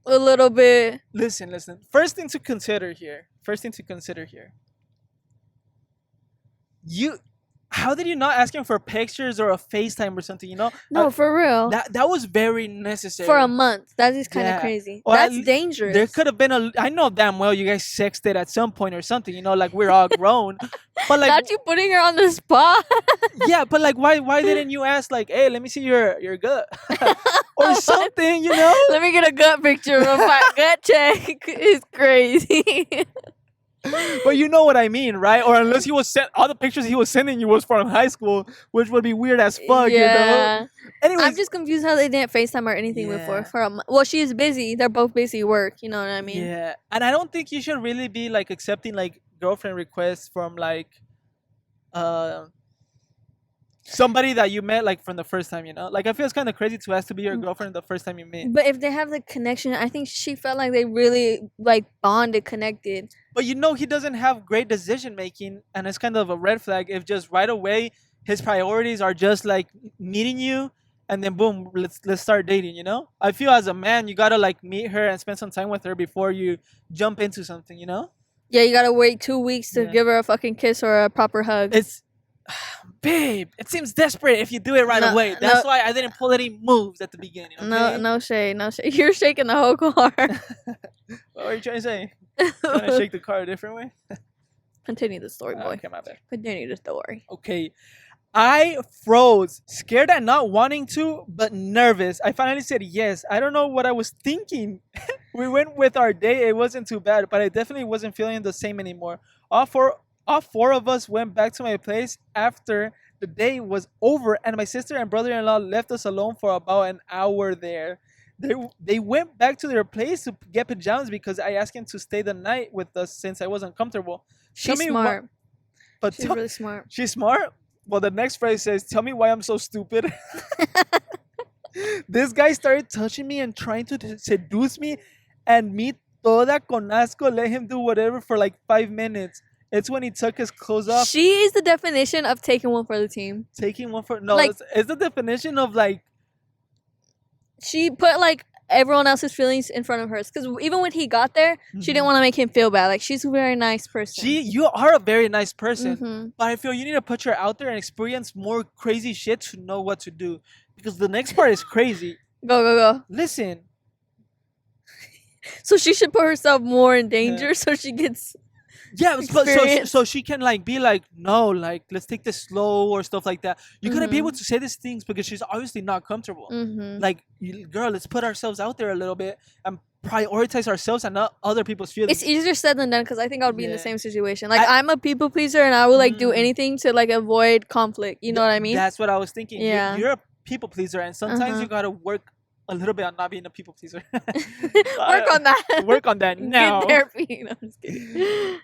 a little bit. Listen. First thing to consider here. How did you not ask him for pictures or a FaceTime or something? You know. No, for real. That was very necessary. For a month. That is kind of Yeah. crazy. Or That's dangerous. There could have been I know damn well you guys sexted at some point or something. You know, like we're all grown. But like, not you putting her on the spot. yeah, but like, why didn't you ask like, hey, let me see your gut or something? You know. Let me get a gut picture. My gut check is crazy. But you know what I mean, right? Or unless he was all the pictures he was sending you was from high school, which would be weird as fuck, you know? Anyways, I'm just confused how they didn't FaceTime or anything before. Well, she is busy. They're both busy work. You know what I mean? Yeah. And I don't think you should really be like accepting like girlfriend requests from like somebody that you met like from the first time, you know? Like I feel it's kind of crazy to ask to be your girlfriend the first time you meet. But if they have the connection, I think she felt like they really like bonded, connected. But you know he doesn't have great decision making, and it's kind of a red flag if just right away his priorities are just like meeting you and then boom, let's start dating, you know? I feel as a man you gotta like meet her and spend some time with her before you jump into something, you know? Yeah, you gotta wait 2 weeks to give her a fucking kiss or a proper hug. It's babe, it seems desperate if you do it right away. That's why I didn't pull any moves at the beginning. Okay? No shade. You're shaking the whole car. What are you trying to say? Trying to shake the car a different way? Continue the story, boy. Okay, my bad. Continue the story. Okay. I froze, scared and not wanting to, but nervous. I finally said yes. I don't know what I was thinking. We went with our day. It wasn't too bad, but I definitely wasn't feeling the same anymore. All four of us went back to my place after the day was over, and my sister and brother-in-law left us alone for about an hour there. They went back to their place to get pajamas because I asked him to stay the night with us since I wasn't comfortable. She's smart. She's really smart. She's smart? Well, the next phrase says, tell me why I'm so stupid. This guy started touching me and trying to seduce me, and me toda con asco let him do whatever for like 5 minutes. It's when he took his clothes off. She is the definition of taking one for the team. Taking one for... No, like, it's the definition of like... She put like everyone else's feelings in front of hers. Because even when he got there, she didn't want to make him feel bad. Like, she's a very nice person. You are a very nice person. But I feel you need to put her out there and experience more crazy shit to know what to do. Because the next part is crazy. Go. Listen. So she should put herself more in danger so she gets... Yeah, but experience. so she can like be like, no, like let's take this slow or stuff like that. You gotta be able Mhm. to say these things because she's obviously not comfortable. Mhm. Like, girl, let's put ourselves out there a little bit and prioritize ourselves and not other people's feelings. It's easier said than done because I think I would be in the Yeah. same situation. Like I'm a people pleaser and I would like do anything to like avoid conflict. You know what I mean? That's what I was thinking. Yeah. You're a people pleaser, and sometimes you Uh-huh. gotta work a little bit on not being a people pleaser. Work on that. Work on that now. Get therapy. No, I'm just kidding.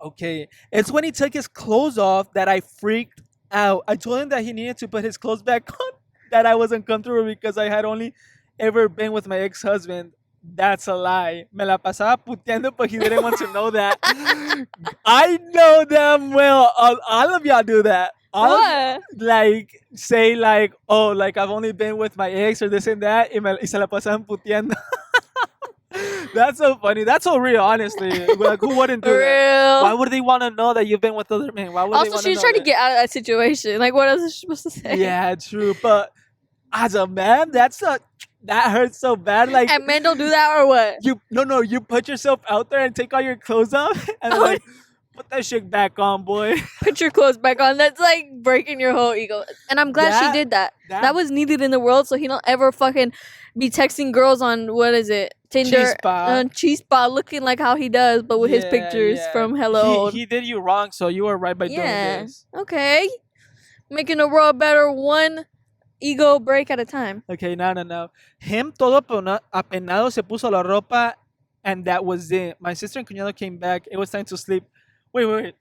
Okay, it's when he took his clothes off that I freaked out. I told him that he needed to put his clothes back on, that I wasn't comfortable because I had only ever been with my ex-husband. That's a lie. Me la pasaba puteando, but he didn't want to know that. I know damn well all of y'all do that. What? Like, say like, oh, like I've only been with my ex or this and that, y se la pasaban puteando. That's so funny. That's so real, honestly. Like, who wouldn't do that? Why Real. would they want to know that you've been with other men? Why would they Also, want to she's know trying to that? get out of that situation. Like, what else is she supposed to say? Yeah, true. But as a man, that hurts so bad. Like, And men don't do that or what? you put yourself out there and take all your clothes off and then, like, put that shit back on, boy. Put your clothes back on. That's like breaking your whole ego. And I'm glad she did that. That was needed in the world so he don't ever fucking be texting girls on, what is it? Tinder. Chispa, looking like how he does, but with his pictures from Hello. He did you wrong, so you were right by doing this. Okay. Making the world better one ego break at a time. Okay, no. Him todo apenado se puso la ropa, and that was it. My sister and cuñado came back. It was time to sleep. Wait.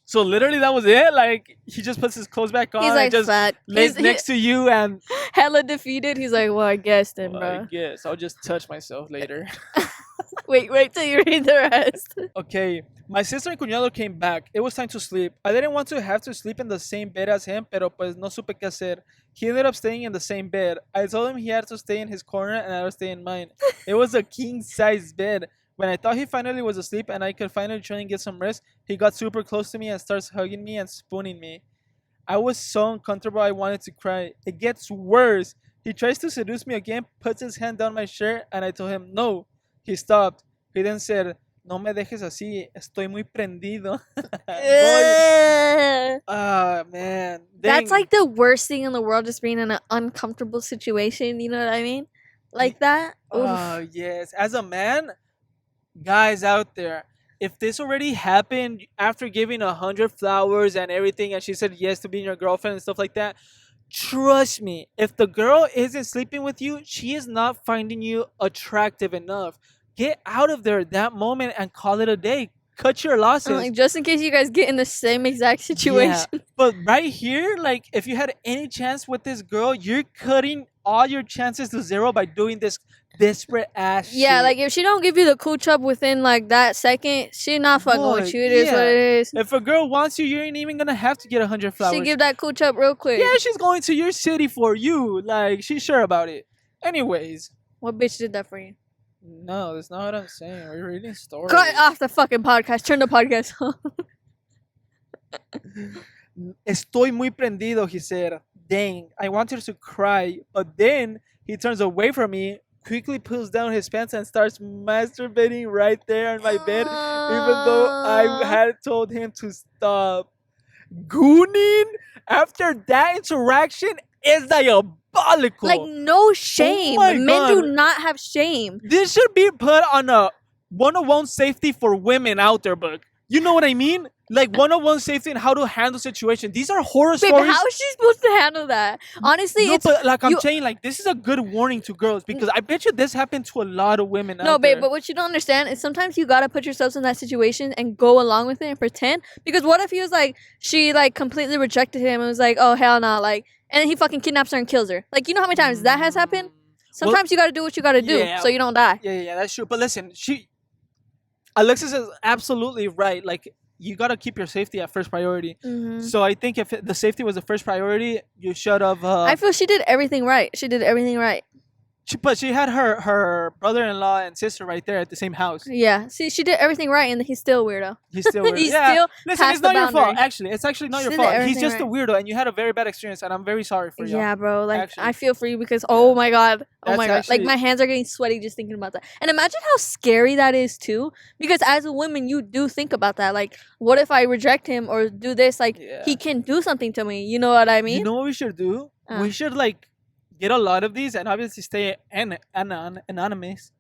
So literally that was it? Like, he just puts his clothes back on He's like, and just fat. lays next to you and... Hella defeated. He's like, well, I guess then, bro. I guess. I'll just touch myself later. Wait till you read the rest. Okay, my sister and cuñado came back. It was time to sleep. I didn't want to have to sleep in the same bed as him, pero pues no supe qué hacer. He ended up staying in the same bed. I told him he had to stay in his corner and I would stay in mine. It was a king-size bed. When I thought he finally was asleep and I could finally try and get some rest, he got super close to me and starts hugging me and spooning me. I was so uncomfortable I wanted to cry. It gets worse. He tries to seduce me again, puts his hand down my shirt, and I told him no. He stopped. He then said, no me dejes así, estoy muy prendido. Man. That's like the worst thing in the world, just being in an uncomfortable situation, you know what I mean? Like that. Oh, yes. As a man, guys out there, if this already happened after giving 100 flowers and everything, and she said yes to being your girlfriend and stuff like that, trust me, if the girl isn't sleeping with you, she is not finding you attractive enough. Get out of there that moment and call it a day. Cut your losses. Like, just in case you guys get in the same exact situation. Yeah. But right here, like, if you had any chance with this girl, you're cutting all your chances to zero by doing this desperate ass Yeah, shit. like if she don't give you the cool chub within like that second, she not fucking with you. It is what it is. If a girl wants you, you ain't even gonna have to get 100 flowers. She give that cool chub real quick. Yeah, she's going to your city for you. Like, she's sure about it. Anyways. What bitch did that for you? No, that's not what I'm saying. We're reading stories. Cut off the fucking podcast. Turn the podcast off. Estoy muy prendido, he said. Dang, I wanted to cry. But then he turns away from me, quickly pulls down his pants and starts masturbating right there on my bed, even though I had told him to stop. Gooning after that interaction is diabolical. Like, no shame. Oh Men do not have shame. This should be put on a 101 safety for women out there book. You know what I mean? Like 101 safety and how to handle situations. These are horror Babe, stories. how is she supposed to handle that? Honestly, No, it's but like I'm saying, like this is a good warning to girls because I bet you this happened to a lot of women. No, out babe, there. but what you don't understand is sometimes you gotta put yourselves in that situation and go along with it and pretend. Because what if he was like, she like completely rejected him and was like, oh hell no, like, and then he fucking kidnaps her and kills her. Like, you know how many times that has happened? Sometimes you gotta do what you gotta do so you don't die. Yeah, that's true. But listen, Alexis is absolutely right. Like, you gotta keep your safety at first priority. Mm-hmm. So I think if the safety was the first priority, you should have. I feel she did everything right. She did everything right. But she had her brother-in-law and sister right there at the same house. Yeah. See, she did everything right, and he's still a weirdo. He's still weird. He's Yeah. still Listen, past it's the not your fault. boundary. Actually, it's actually not She your did fault. He's everything just a right. weirdo, and you had a very bad experience, and I'm very sorry for you. Yeah, bro. Like, Actually. I feel for you because, oh my god. Oh That's my god. Like, actually- my hands are getting sweaty just thinking about that. And imagine how scary that is, too. Because as a woman, you do think about that. Like, what if I reject him or do this? Like, Yeah. he can do something to me. You know what I mean? You know what we should do? We should like get a lot of these and obviously stay anonymous.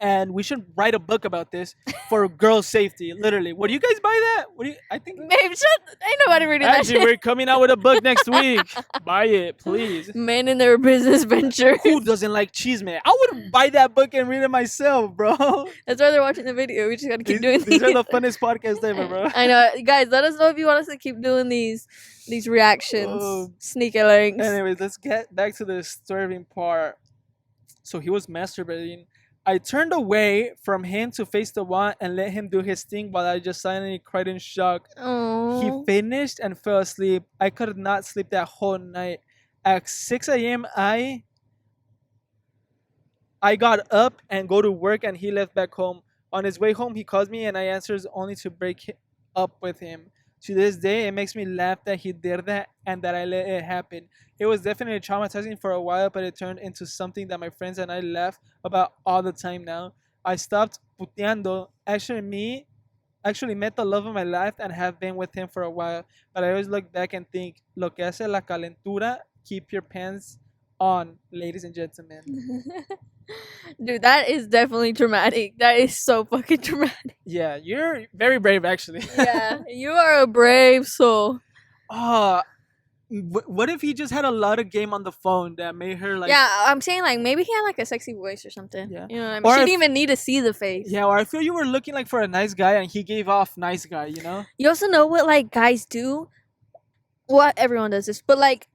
And we should write a book about this for girl safety. Literally, would you guys buy that? What do you? I think. Babe, ain't nobody reading that Actually, shit. we're coming out with a book next week. Buy it, please. Men in their business venture. Who doesn't like cheese, man? I would buy that book and read it myself, bro. That's why they're watching the video. We just gotta keep doing These are the funnest podcasts ever, bro. I know, guys. Let us know if you want us to keep doing these reactions, Oh. sneaky links. Anyways, let's get back to the disturbing part. So he was masturbating. I turned away from him to face the wall and let him do his thing while I just silently cried in shock. Oh, He finished and fell asleep. I could not sleep that whole night. At 6 a.m., I got up and go to work, and he left back home. On his way home, he calls me, and I answers only to break up with him. To this day, it makes me laugh that he did that and that I let it happen. It was definitely traumatizing for a while, but it turned into something that my friends and I laugh about all the time now. I stopped puteando. Actually met the love of my life and have been with him for a while. But I always look back and think, lo que hace la calentura, keep your pants on, ladies and gentlemen. dude, that is definitely traumatic. That is so fucking traumatic. Yeah, you're very brave, actually. Yeah, you are a brave soul. What if he just had a lot of game on the phone that made her like? Yeah, I'm saying like maybe he had like a sexy voice or something. Yeah. You know what I mean? Or She if- didn't even need to see the face. Yeah, or I feel you were looking like for a nice guy and he gave off nice guy. You know? You also know what like guys do? What everyone does this, but like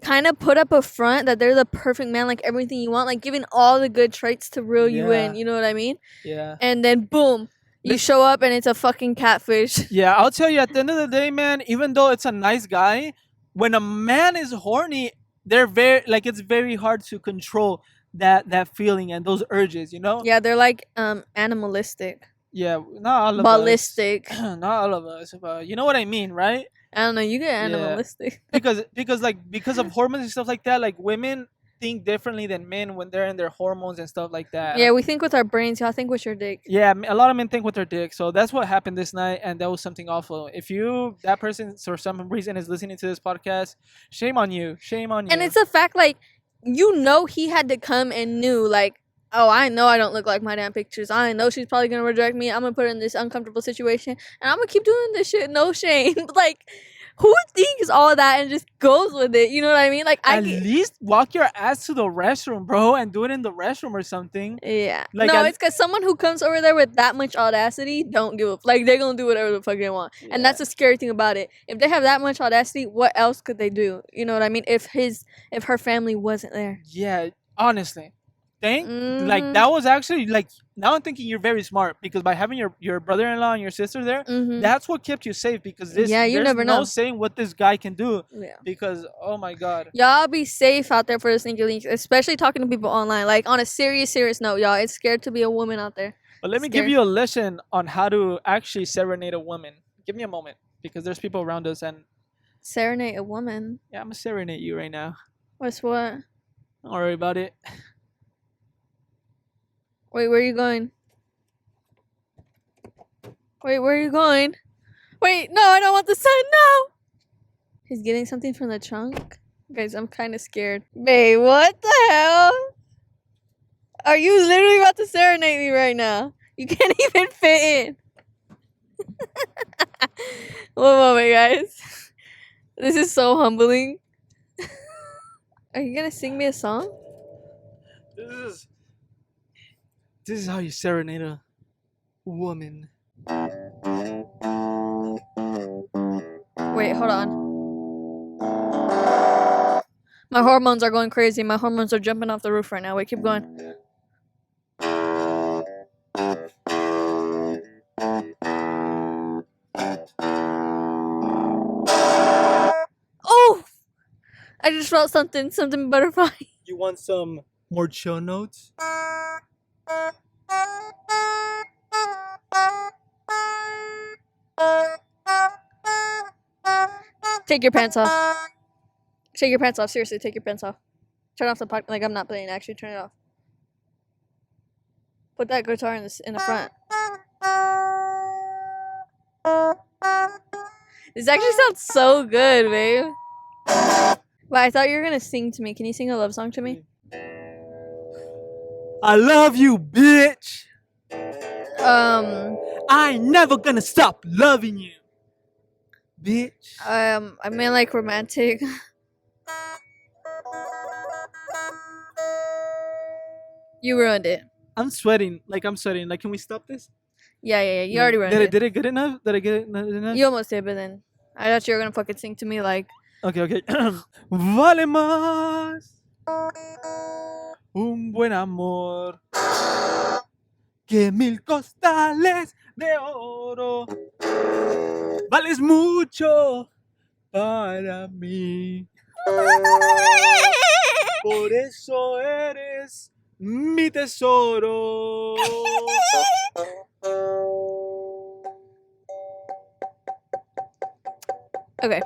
kind of put up a front that they're the perfect man, like everything you want, like giving all the good traits to reel you in. Yeah. You know what I mean? Yeah. And then boom, you This- show up and it's a fucking catfish. Yeah, I'll tell you. At the end of the day, man, even though it's a nice guy, when a man is horny, they're very like it's very hard to control that feeling and those urges. You know? Yeah, they're like animalistic, Yeah. Not all of ballistic. us. Not all of us, but you know what I mean, right? I don't know. You get Yeah. animalistic. Because of hormones and stuff like that, like women think differently than men when they're in their hormones and stuff like that. Yeah, we think with our brains. Y'all think with your dick. Yeah, a lot of men think with their dick. So that's what happened this night, and that was something awful. If that person for some reason is listening to this podcast, shame on you. Shame on you. And it's a fact, like, you know, he had to come and knew, like, oh, I know I don't look like my damn pictures. I know she's probably gonna reject me. I'm gonna put her in this uncomfortable situation, and I'm gonna keep doing this shit, no shame. Like, who thinks all that and just goes with it? You know what I mean? Like, at least walk your ass to the restroom, bro, and do it in the restroom or something. yeah. Like, No, it's because someone who comes over there with that much audacity don't give up. Like, they're gonna do whatever the fuck they want, and that's the scary thing about it. If they have that much audacity, what else could they do? You know what I mean? If her family wasn't there. Yeah, honestly. Like Mhm. that was actually like now I'm thinking you're very smart because by having your brother-in-law and your sister there, Mhm. that's what kept you safe because Yeah, you there's never no know. saying what this guy can do Yeah. because oh my god. Y'all be safe out there for the sneaky links, especially talking to people online. Like, on a serious note, y'all, it's scared to be a woman out there. But let me give Scary. you a lesson on how to actually serenade a woman. Give me a moment because there's people around us and Serenade a woman. yeah, I'm gonna serenade you right now. What's what? Don't worry about it. Wait, where are you going? Wait, where are you going? Wait, no, I don't want the sun. No. He's getting something from the trunk. Guys, I'm kind of scared. Babe, what the hell? Are you literally about to serenade me right now? You can't even fit in. One moment, guys. This is so humbling. Are you gonna sing me a song? This is how you serenade a woman. Wait, hold on. My hormones are going crazy. My hormones are jumping off the roof right now. Wait, keep going. Oh! I just felt something butterfly. You want some more chill notes? Take your pants off. Take your pants off. Seriously, take your pants off. Turn off the podcast. Like, I'm not playing. Actually, turn it off. Put that guitar in the front. This actually sounds so good, babe. But I thought you were gonna sing to me. Can you sing a love song to me? I love you, bitch. I ain't never gonna stop loving you, bitch. I mean like romantic. You ruined it. I'm sweating. Like, can we stop this? Yeah. You already ruined it. Did it good enough? Did I get it enough? You almost did, but then I thought you were gonna fucking sing to me like. Okay. Vale más un buen amor que 1000 costales de oro. Vales mucho para mí. Por eso eres mi tesoro. Okay.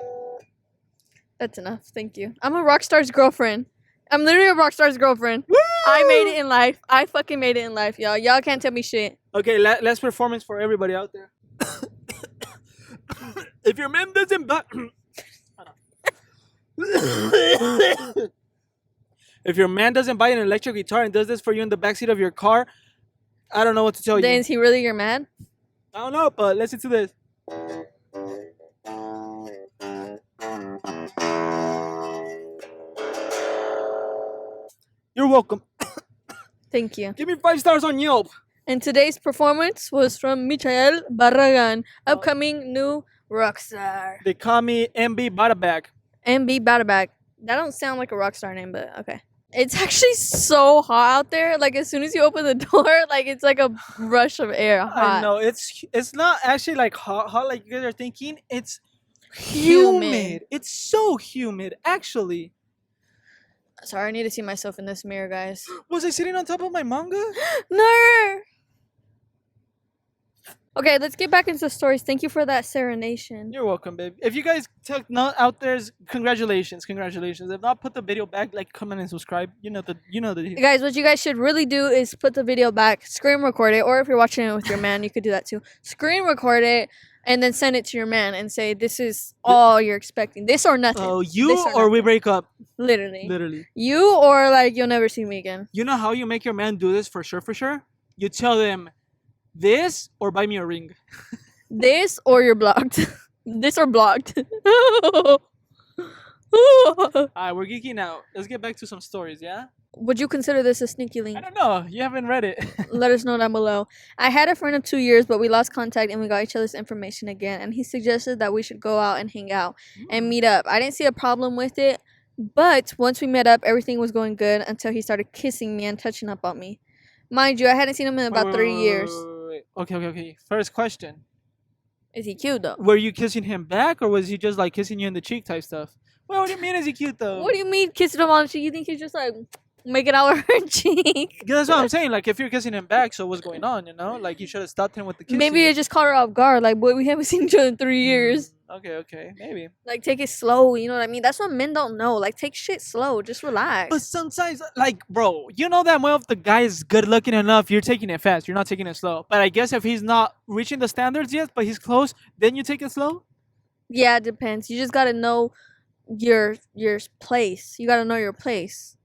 That's enough. Thank you. I'm a Rockstar's girlfriend. I'm literally a Rockstar's girlfriend. Woo! I made it in life. I fucking made it in life, y'all. Y'all can't tell me shit. Okay, last performance for everybody out there. If your man doesn't buy... If your man doesn't buy an electric guitar and does this for you in the backseat of your car, I don't know what to tell you. Then is he really your man? I don't know, but listen to this. You're welcome. Thank you. Give me 5 stars on Yelp. And today's performance was from Michael Barragan, upcoming new Rockstar. They call me MB Butterback. MB Butterback. That don't sound like a Rockstar name, but okay. It's actually so hot out there. Like, as soon as you open the door, like, it's like a rush of air. Hot. I know. It's not actually like hot like you guys are thinking. It's humid. It's so humid, actually. Sorry, I need to see myself in this mirror, guys. Was I sitting on top of my manga? No! Okay, let's get back into the stories. Thank you for that serenation. You're welcome, babe. If you guys took note out there, congratulations. If not, put the video back, like, comment, and subscribe. You know the. Guys, what you guys should really do is put the video back, screen record it, or if you're watching it with your man, you could do that too. Screen record it, and then send it to your man and say, this is all you're expecting. This or nothing. Oh, or we break up. Literally. You or, like, you'll never see me again. You know how you make your man do this for sure? You tell them, this or buy me a ring. This or you're blocked. This or blocked. Alright, we're geeking out. Let's get back to some stories, yeah? Would you consider this a sneaky link? I don't know. You haven't read it. Let us know down below. I had a friend of 2 years, but we lost contact and we got each other's information again. And he suggested that we should go out and hang out and meet up. I didn't see a problem with it, but once we met up, everything was going good until he started kissing me and touching up on me. Mind you, I hadn't seen him in about 3 years. Wait. Okay. First question. Is he cute though? Were you kissing him back, or was he just like kissing you in the cheek type stuff? Well, what do you mean is he cute though? What do you mean kissing him on the cheek? You think he's just like making out with her cheek? That's what I'm saying. Like, if you're kissing him back, so what's going on, you know? Like, you should have stopped him with the kissing. Maybe it just caught her off guard. Like, boy, we haven't seen each other in 3 years. Okay, maybe. Like, take it slow, you know what I mean? That's what men don't know. Like, take shit slow. Just relax. But sometimes, like, bro, you know that well if the guy is good looking enough, you're taking it fast. You're not taking it slow. But I guess if he's not reaching the standards yet, but he's close, then you take it slow? Yeah, it depends. You just gotta know your place. You gotta know your place.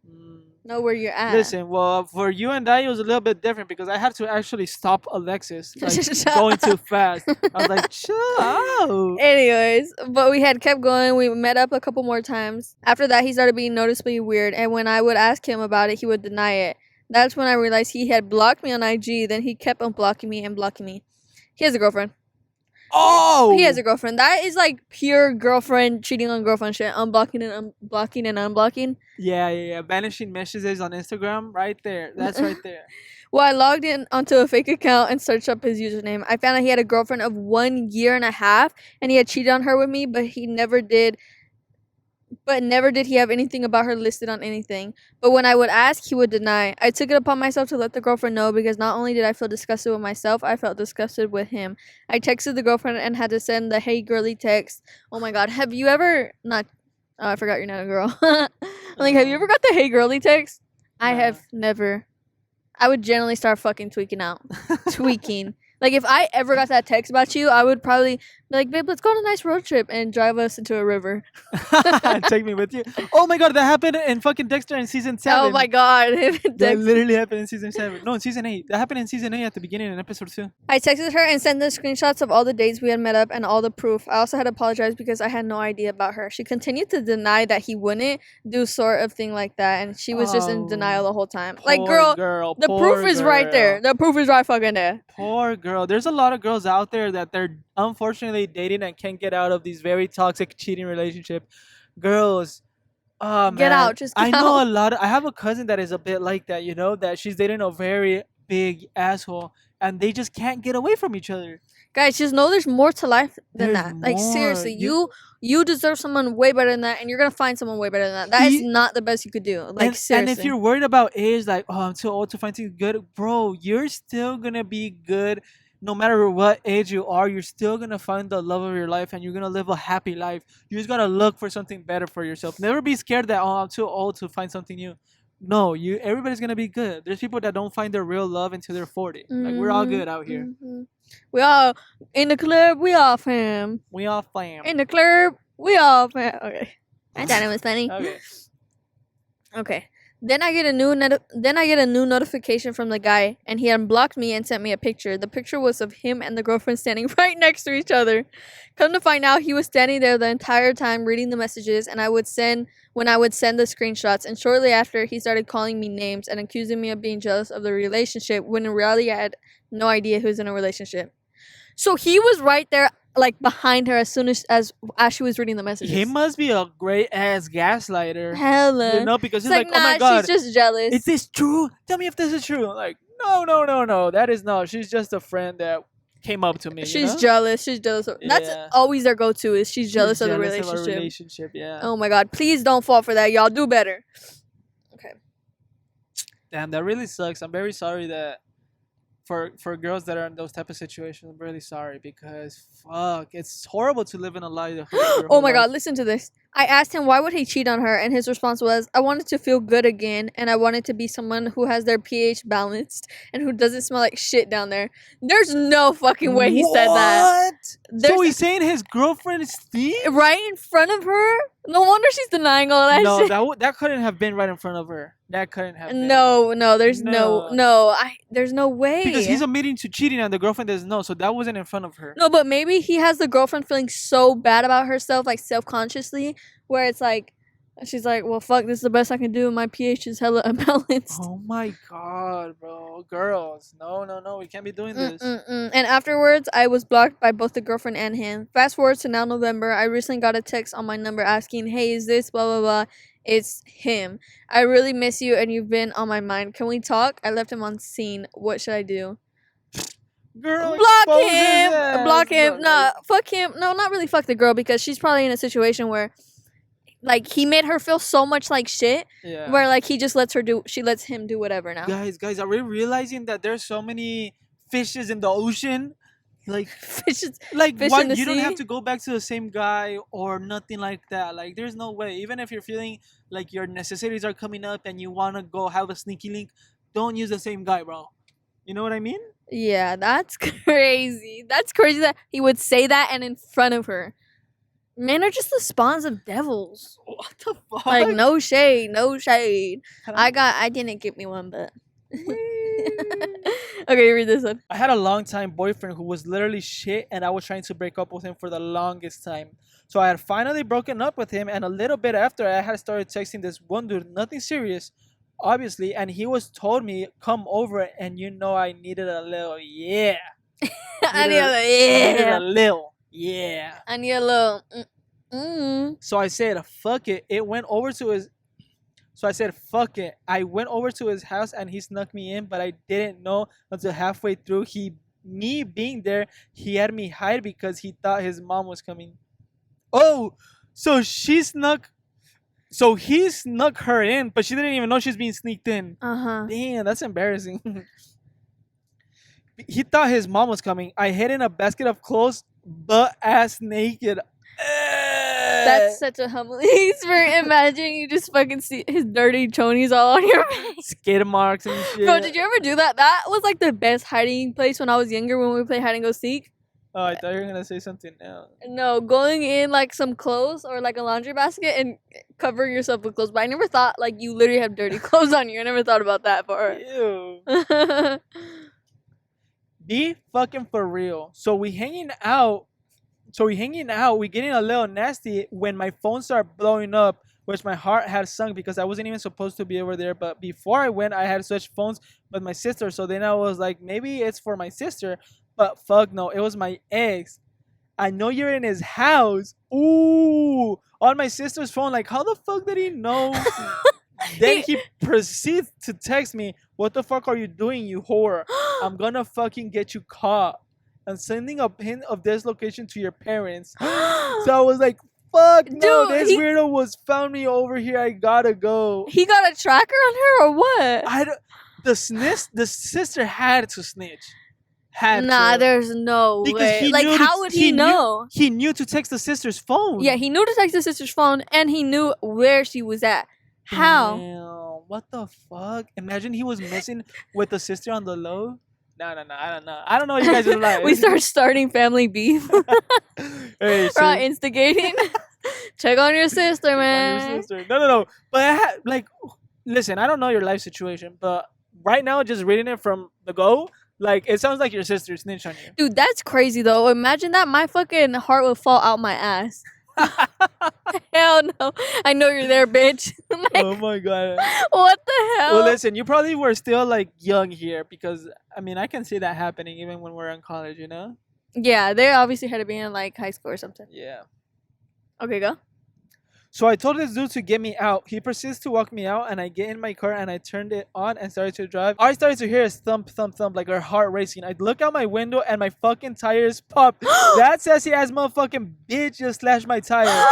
Know where you're at. Listen, well, for you and I, it was a little bit different because I had to actually stop Alexis like, going too fast. I was like, chill out. Anyways, but we had kept going. We met up a couple more times. After that, he started being noticeably weird. And when I would ask him about it, he would deny it. That's when I realized he had blocked me on IG. Then he kept unblocking me and blocking me. He has a girlfriend. Oh! He has a girlfriend. That is like pure girlfriend cheating on girlfriend shit. Unblocking and unblocking and unblocking. Yeah. Vanishing messages on Instagram. Right there. That's right there. Well, I logged in onto a fake account and searched up his username. I found out he had a girlfriend of 1.5 years and he had cheated on her with me, but he never did but never did he have anything about her listed on anything. But when I would ask, he would deny. I took it upon myself to let the girlfriend know because not only did I feel disgusted with myself, I felt disgusted with him. I texted the girlfriend and had to send the hey girly text. Oh my god, have you ever not? Oh, I forgot you're not a girl. I'm like, have you ever got the hey girly text? I Nah. have never. I would generally start fucking tweaking out. Tweaking. Like, if I ever got that text about you, I would probably be like, babe, let's go on a nice road trip and drive us into a river. Take me with you. Oh my god, that happened in fucking Dexter in season 7. Oh my god. That literally happened in season 7. No, in season 8. That happened in season 8 at the beginning in episode 2. I texted her and sent the screenshots of all the days we had met up and all the proof. I also had to apologize because I had no idea about her. She continued to deny that he wouldn't do sort of thing like that, and she was just in denial the whole time. Like, girl, the proof is right there. The proof is right fucking there. Poor girl. There's a lot of girls out there that they're unfortunately dating and can't get out of these very toxic cheating relationship. Girls, oh man, Get out, just get I know out. a lot. I have a cousin that is a bit like that. You know that she's dating a very big asshole, and they just can't get away from each other. Guys, just know there's more to life than There's that. Like, more. seriously, you deserve someone way better than that, and you're gonna find someone way better than that. That is not the best you could do. Like, seriously. And if you're worried about age, like, oh, I'm too old to find something good, bro, you're still gonna be good. No matter what age you are, you're still gonna find the love of your life, and you're gonna live a happy life. You just gotta look for something better for yourself. Never be scared that, oh, I'm too old to find something new. No, everybody's gonna be good. There's people that don't find their real love until they're 40. Like, we're all good out here. Mm-hmm. We all in the club. We all fam. We all fam. In the club. We all fam. Okay, I thought it was funny. Okay. Okay. Then I get a new notification from the guy, and he unblocked me and sent me a picture. The picture was of him and the girlfriend standing right next to each other. Come to find out, he was standing there the entire time reading the messages, and I would send the screenshots. And shortly after, he started calling me names and accusing me of being jealous of the relationship, when in reality, I had no idea who was in a relationship. So he was right there, like, behind her as soon as she was reading the messages. He must be a great ass gaslighter. Hella. You know, because he's It's like, oh my god, she's just jealous. is this true? Tell me if this is true. Like, no, that is not. She's just a friend that came up to me. She's jealous. She's jealous. That's always their go-to, is she's jealous of the relationship. Relationship, yeah. Oh my god, please don't fall for that. Y'all do better. Okay. Damn, that really sucks. I'm very sorry that for girls that are in those type of situations, I'm really sorry, because fuck, it's horrible to live in a lie. Oh my god, listen to this. I asked him why would he cheat on her, and his response was, I wanted to feel good again, and I wanted to be someone who has their pH balanced and who doesn't smell like shit down there. There's no fucking way he said that. So he's saying his girlfriend is Steve? Right in front of her? No wonder she's denying all that shit. No, that couldn't have been right in front of her. That couldn't have been. No, there's there's no way. Because he's admitting to cheating and the girlfriend doesn't know, so that wasn't in front of her. No, but maybe he has the girlfriend feeling so bad about herself, like self-consciously, where it's like, she's like, well, fuck, this is the best I can do. My pH is hella unbalanced. Oh my god, bro. Girls. No, we can't be doing this. And afterwards, I was blocked by both the girlfriend and him. Fast forward to now November, I recently got a text on my number asking, hey, is this blah, blah, blah. It's him. I really miss you and you've been on my mind. Can we talk? I left him on scene. What should I do? Girl, block him. Block him. Nah, fuck him. No, not really fuck the girl, because she's probably in a situation where, like, he made her feel so much like shit, where, like, she lets him do whatever now. Guys, are we realizing that there's so many fishes in the ocean? Like, fishes, like, fish what, in the you don't sea? have to go back to the same guy or nothing like that. Like, there's no way. Even if you're feeling like your necessities are coming up and you want to go have a sneaky link, don't use the same guy, bro. You know what I mean? Yeah, that's crazy. That's crazy that he would say that and in front of her. Men are just the spawns of devils. What the fuck? Like, no shade. I didn't get me one, but okay, read this one. I had a long time boyfriend who was literally shit, and I was trying to break up with him for the longest time. So I had finally broken up with him, and a little bit after, I had started texting this one dude, nothing serious, obviously, and he was told me, come over, and you know I needed a little I need a little So I said, fuck it. Fuck it. I went over to his house and he snuck me in, but I didn't know until halfway through me being there, he had me hide because he thought his mom was coming. Oh, so she snuck So he snuck her in, but she didn't even know she's being sneaked in. Damn, that's embarrassing. He thought his mom was coming. I hid in a basket of clothes, butt ass naked. That's such a humbling experience. Imagine you just fucking see his dirty chonies all on your face. Skid marks and shit. Bro, did you ever do that? That was like the best hiding place when I was younger when we played hide and go seek. Oh, I thought you were gonna say something else. No, going in like some clothes or like a laundry basket and covering yourself with clothes. But I never thought like you literally have dirty clothes on you. I never thought about that part. Ew. Be fucking for real. So we hanging out. We getting a little nasty when my phone started blowing up, which my heart had sunk because I wasn't even supposed to be over there. But before I went, I had switched phones with my sister. So then I was like, maybe it's for my sister. But fuck no, it was my ex. I know you're in his house. Ooh, on my sister's phone. Like, how the fuck did he know? Then he proceeds to text me, what the fuck are you doing, you whore? I'm gonna fucking get you caught. I'm sending a pin of this location to your parents. So I was like, fuck no, dude, this weirdo was found me over here. I gotta go. He got a tracker on her or what? The sister had to snitch. There's no way. Like, how would he know? He knew to text the sister's phone. Yeah, he knew to text the sister's phone, and he knew where she was at. How? Damn, what the fuck? Imagine he was messing with the sister on the low. No, I don't know. I don't know what you guys are like. We starting family beef. Hey, we're instigating. Check on your sister, man. No. But listen, I don't know your life situation, but right now, just reading it from the go, like, it sounds like your sister snitched on you. Dude, that's crazy, though. Imagine that. My fucking heart would fall out my ass. Hell no. I know you're there, bitch. Like, oh my god. What the hell? Well, listen, you probably were still, like, young here because, I mean, I can see that happening even when we're in college, you know? Yeah, they obviously had to be in, like, high school or something. Yeah. Okay, go. So I told this dude to get me out. He proceeds to walk me out, and I get in my car, and I turned it on and started to drive. I started to hear a thump, thump, thump, like our heart racing. I look out my window, and my fucking tires pop. That sassy-ass motherfucking bitch just slashed my tire.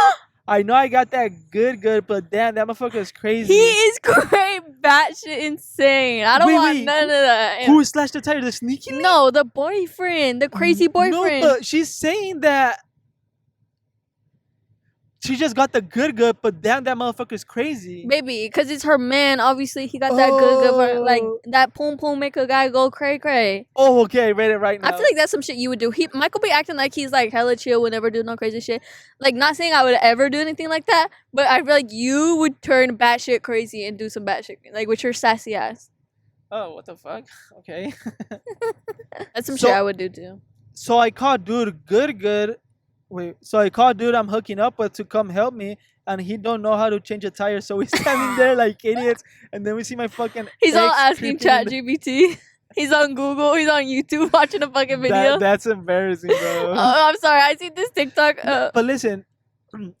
I know I got that good, but damn, that motherfucker is crazy. He is great, batshit insane. I don't want none of that. Who slashed the tire? The sneaky link? No, the boyfriend. The crazy boyfriend. No, but she's saying that she just got the good, but damn, that motherfucker's crazy. Baby, because it's her man. Obviously, he got that good, like, that poom make a guy go cray. Oh, okay, read it right now. I feel like that's some shit you would do. Michael be acting like he's, like, hella chill, would never do no crazy shit. Like, not saying I would ever do anything like that, but I feel like you would turn batshit crazy and do some batshit, like, with your sassy ass. Oh, what the fuck? Okay. That's some shit I would do, too. So I called dude good. So I called dude I'm hooking up with to come help me, and he don't know how to change a tire, so we're standing there like idiots, and then we see my fucking He's all asking ChatGPT. He's on Google, he's on YouTube watching a fucking video. That's embarrassing, bro. Oh, I'm sorry, I see this TikTok. But listen,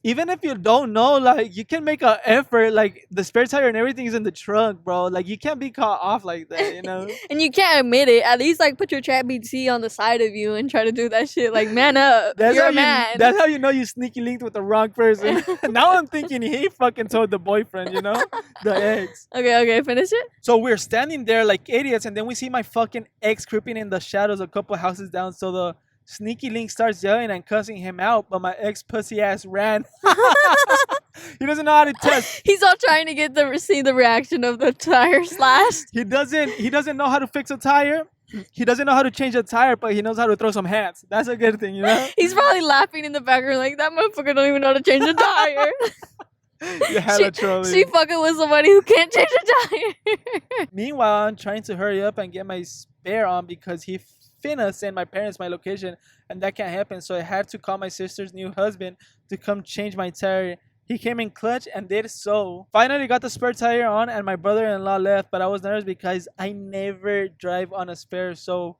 even if you don't know, like, you can make an effort. Like, the spare tire and everything is in the trunk, bro. Like, you can't be caught off like that, you know? And you can't admit it. At least, like, put your ChatGPT on the side of you and try to do that shit. Like, man up. You're a man. That's how you know you sneaky linked with the wrong person. Now I'm thinking he fucking told the boyfriend, you know? The ex. Okay, finish it. So we're standing there like idiots, and then we see my fucking ex creeping in the shadows a couple houses down. So the sneaky link starts yelling and cussing him out, but my ex pussy ass ran. He doesn't know how to test. He's all trying to see the reaction of the tire slashed. He doesn't know how to fix a tire. He doesn't know how to change a tire, but he knows how to throw some hands. That's a good thing, you know? He's probably laughing in the background like, that motherfucker don't even know how to change a tire. She fucking with somebody who can't change a tire. Meanwhile, I'm trying to hurry up and get my spare on because he finna send my parents my location, and that can't happen. So I had to call my sister's new husband to come change my tire. He came in clutch and did so. Finally got the spare tire on, and my brother-in-law left, but I was nervous because I never drive on a spare. So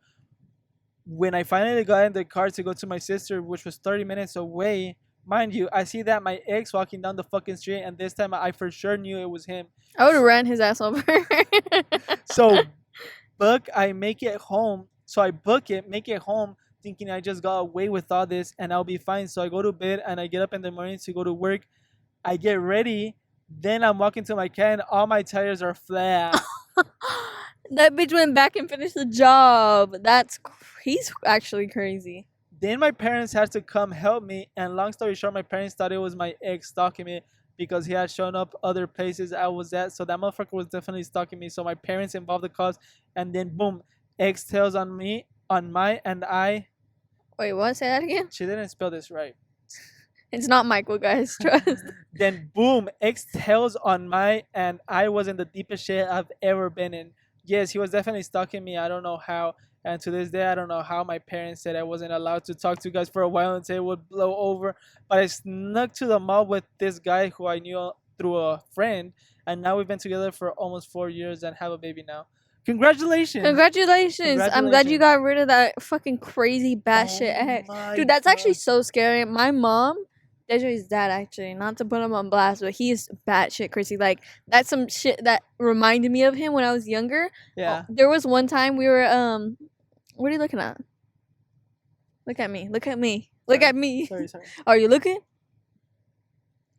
when I finally got in the car to go to my sister, which was 30 minutes away, mind you, I see that my ex walking down the fucking street, and this time I for sure knew it was him. I would have ran his ass over. So I make it home. So I book it, make it home, thinking I just got away with all this and I'll be fine. So I go to bed and I get up in the morning to go to work. I get ready Then I'm walking to my car and all my tires are flat. That bitch went back and finished the job. He's actually crazy. Then my parents had to come help me, and long story short, my parents thought it was my ex stalking me because he had shown up other places I was at. So that motherfucker was definitely stalking me. So my parents involved the cause, and then boom, ex tells on me, on my, and I. Wait, what? Say that again? She didn't spell this right. It's not Michael, guys. Trust. Then boom, ex tells on my, and I was in the deepest shit I've ever been in. Yes, he was definitely stalking me. I don't know how. And to this day, I don't know how my parents said I wasn't allowed to talk to you guys for a while until it would blow over. But I snuck to the mall with this guy who I knew through a friend. And now we've been together for almost 4 years and have a baby now. Congratulations. Congratulations. I'm glad you got rid of that fucking crazy batshit ex. Dude, that's actually so scary. My mom, Deja's dad, actually, not to put him on blast, but he's batshit crazy. Like, that's some shit that reminded me of him when I was younger. Yeah. There was one time we were, what are you looking at? Look at me. Look at me. Look at me. Sorry. Are you looking?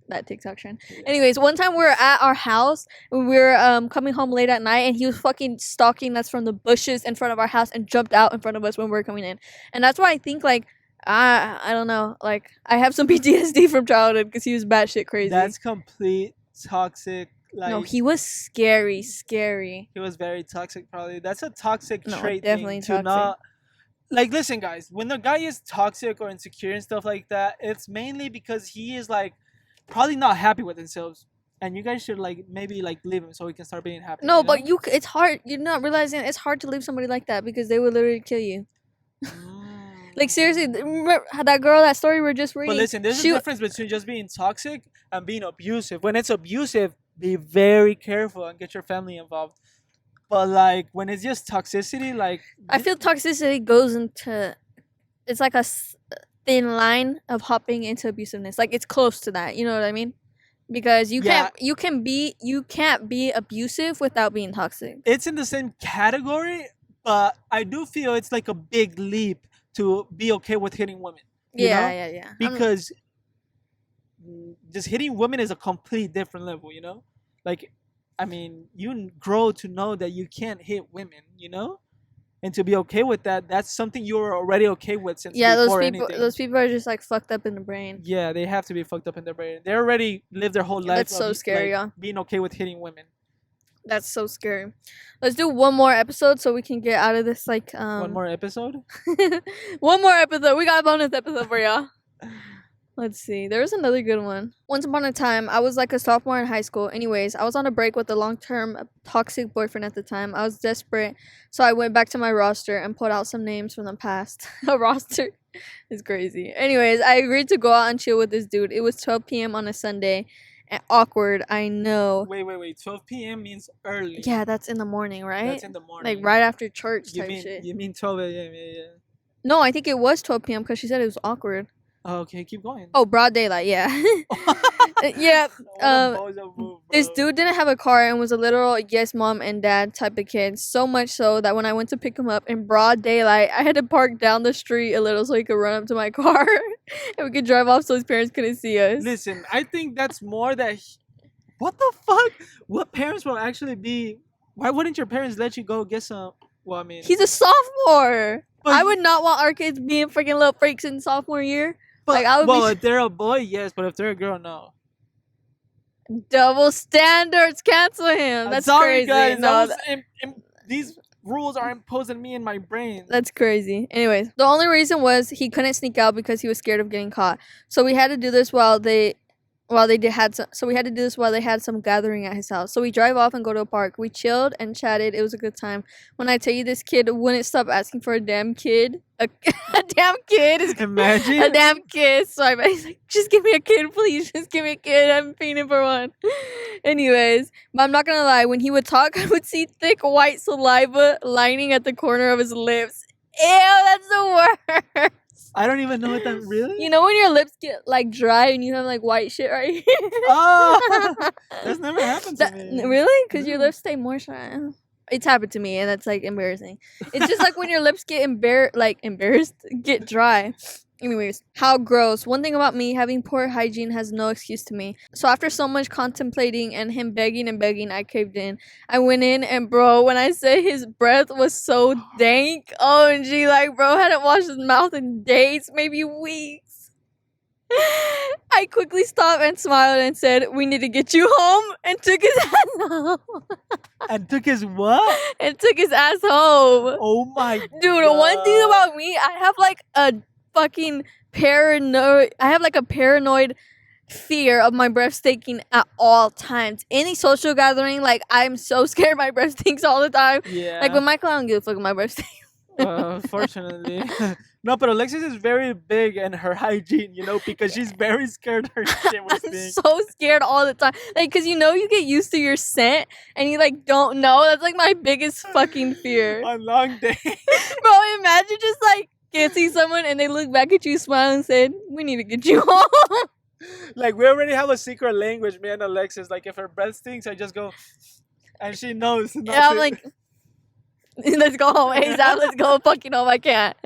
That TikTok trend. Yeah. Anyways, one time we were at our house and we were coming home late at night and he was fucking stalking us from the bushes in front of our house and jumped out in front of us when we were coming in. And that's why I think, like, I don't know, like, I have some PTSD from childhood because he was batshit crazy. That's complete toxic. Like, no, he was scary. He was very toxic, probably. That's a toxic trait. Definitely thing to toxic. not. Like, listen, guys, when the guy is toxic or insecure and stuff like that, it's mainly because he is, like, probably not happy with himself. And you guys should, like, maybe, like, leave him so he can start being happy. No, you know? but it's hard. You're not realizing it's hard to leave somebody like that because they would literally kill you. Like, seriously, remember that girl, that story we're just reading? But listen, there's a difference between just being toxic and being abusive. When it's abusive, be very careful and get your family involved. But, like, when it's just toxicity, like... I feel toxicity goes into... It's like a thin line of hopping into abusiveness. Like, it's close to that. You know what I mean? Because you can't be abusive without being toxic. It's in the same category, but I do feel it's like a big leap to be okay with hitting women. Yeah. Because just hitting women is a complete different level, you know? Like, I mean, you grow to know that you can't hit women, you know? And to be okay with that, that's something you were already okay with since before anything. Those people are just, like, fucked up in the brain. Yeah, they have to be fucked up in their brain. They already lived their whole life. That's so scary, like, being okay with hitting women. That's so scary. Let's do one more episode so we can get out of this, like, One more episode? One more episode. We got a bonus episode for y'all. Let's see. There was another good one. Once upon a time, I was like a sophomore in high school. Anyways, I was on a break with a long-term toxic boyfriend at the time. I was desperate, so I went back to my roster and pulled out some names from the past. A roster is crazy. Anyways, I agreed to go out and chill with this dude. It was 12 p.m. on a Sunday. And awkward, I know. Wait. 12 p.m. means early. Yeah, that's in the morning, right? That's in the morning. Like right after church type shit. shit. You mean 12 a.m. Yeah. No, I think it was 12 p.m. because she said it was awkward. Oh, okay, keep going. Oh, broad daylight, yeah. Yeah. This dude didn't have a car and was a literal yes mom and dad type of kid. So much so that when I went to pick him up in broad daylight, I had to park down the street a little so he could run up to my car and we could drive off so his parents couldn't see us. Listen, I think that's more that... What the fuck? What parents will actually be... Why wouldn't your parents let you go get some... Well, I mean... He's a sophomore. But I would not want our kids being freaking little freaks in sophomore year. But, like, I would if they're a boy, yes. But if they're a girl, no. Double standards. Cancel him. That's sorry, crazy. Guys. No, these rules are imposed on me in my brain. That's crazy. Anyways, the only reason was he couldn't sneak out because he was scared of getting caught. So we had to do this while they had some gathering at his house. So we drive off and go to a park. We chilled and chatted. It was a good time. When I tell you this kid wouldn't stop asking for a damn kid. A damn kid is imagine a damn kid. So he's like, just give me a kid, please. Just give me a kid. I'm fiending for one. Anyways, but I'm not gonna lie. When he would talk, I would see thick white saliva lining at the corner of his lips. Ew, that's the worst. I don't even know what that really. You know when your lips get like dry and you have like white shit right here? Oh, that's never happened to me. Really? Because your lips stay moisturized. It's happened to me, and that's like embarrassing. It's just like when your lips get embarrassed, get dry. Anyways, how gross. One thing about me, having poor hygiene has no excuse to me. So after so much contemplating and him begging and begging, I caved in. I went in and bro, when I say his breath was so dank, OMG, like bro hadn't washed his mouth in days, maybe weeks. I quickly stopped and smiled and said, "We need to get you home," and took his ass home. And took his what? And took his ass home. Oh my Dude, God. one thing about me, I have like a fucking paranoid. I have like a paranoid fear of my breath stinking at all times. Any social gathering, like I'm so scared my breath stinks all the time. Yeah. Like with Michael, I don't give a fuck if my breath stinks. Unfortunately. No, but Alexis is very big in her hygiene, you know, because she's very scared her shit would I'm stink. so scared all the time. Like, cause you know you get used to your scent and you like don't know. That's like my biggest fucking fear. On long days. Bro, imagine just like can't see someone and they look back at you, smile, and said, "We need to get you home." Like, we already have a secret language, me and Alexis. Like, if her breath stinks, I just go, and she knows. And I'm like, let's go home ASAP. Let's go fucking home. I can't.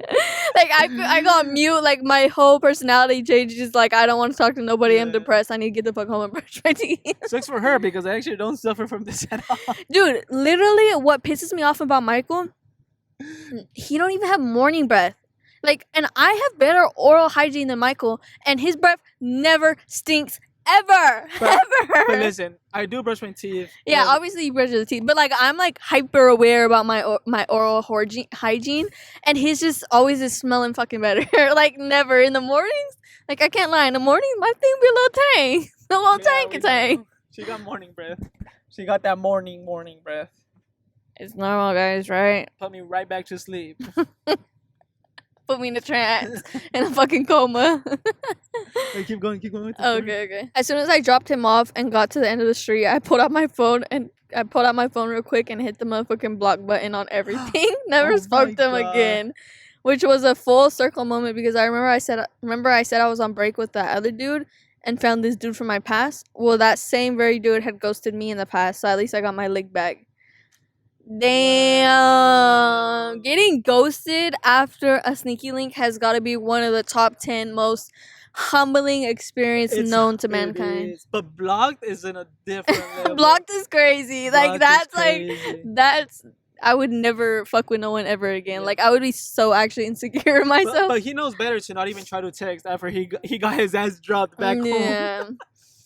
Like I go on mute. Like my whole personality changes. Like I don't want to talk to nobody. I'm Yeah. depressed. I need to get the fuck home and brush my teeth. Sucks for her because I actually don't suffer from this at all. Dude, literally, what pisses me off about Michael, he don't even have morning breath. Like, and I have better oral hygiene than Michael, and his breath never stinks ever, But ever. listen, I do brush my teeth. Yeah, and- obviously you brush your teeth, but like I'm like hyper aware about my oral hygiene, and his just always is smelling fucking better. Like never in the mornings. Like I can't lie, in the morning my thing be a little tang, a little Yeah, we tang. know. She got morning breath. She got that morning breath. It's normal, guys, right? Put me right back to sleep. Put me in a trance, in a fucking coma. Hey, keep going with the story. Okay. As soon as I dropped him off and got to the end of the street, I pulled out my phone real quick and hit the motherfucking block button on everything. Never Oh spoke my to him God. again, which was a full circle moment because I remember I said I was on break with that other dude and found this dude from my past. Well, that same very dude had ghosted me in the past, so at least I got my lick back. Damn. Getting ghosted after a sneaky link has got to be one of the top 10 most humbling experiences known to It mankind. is. But blocked is in a different level. Blocked is crazy. Like Blocked is that's like crazy. that's I would never fuck with no one ever again. Yeah. Like I would be so actually insecure in myself. But he knows better to not even try to text after he got his ass dropped back home. Yeah.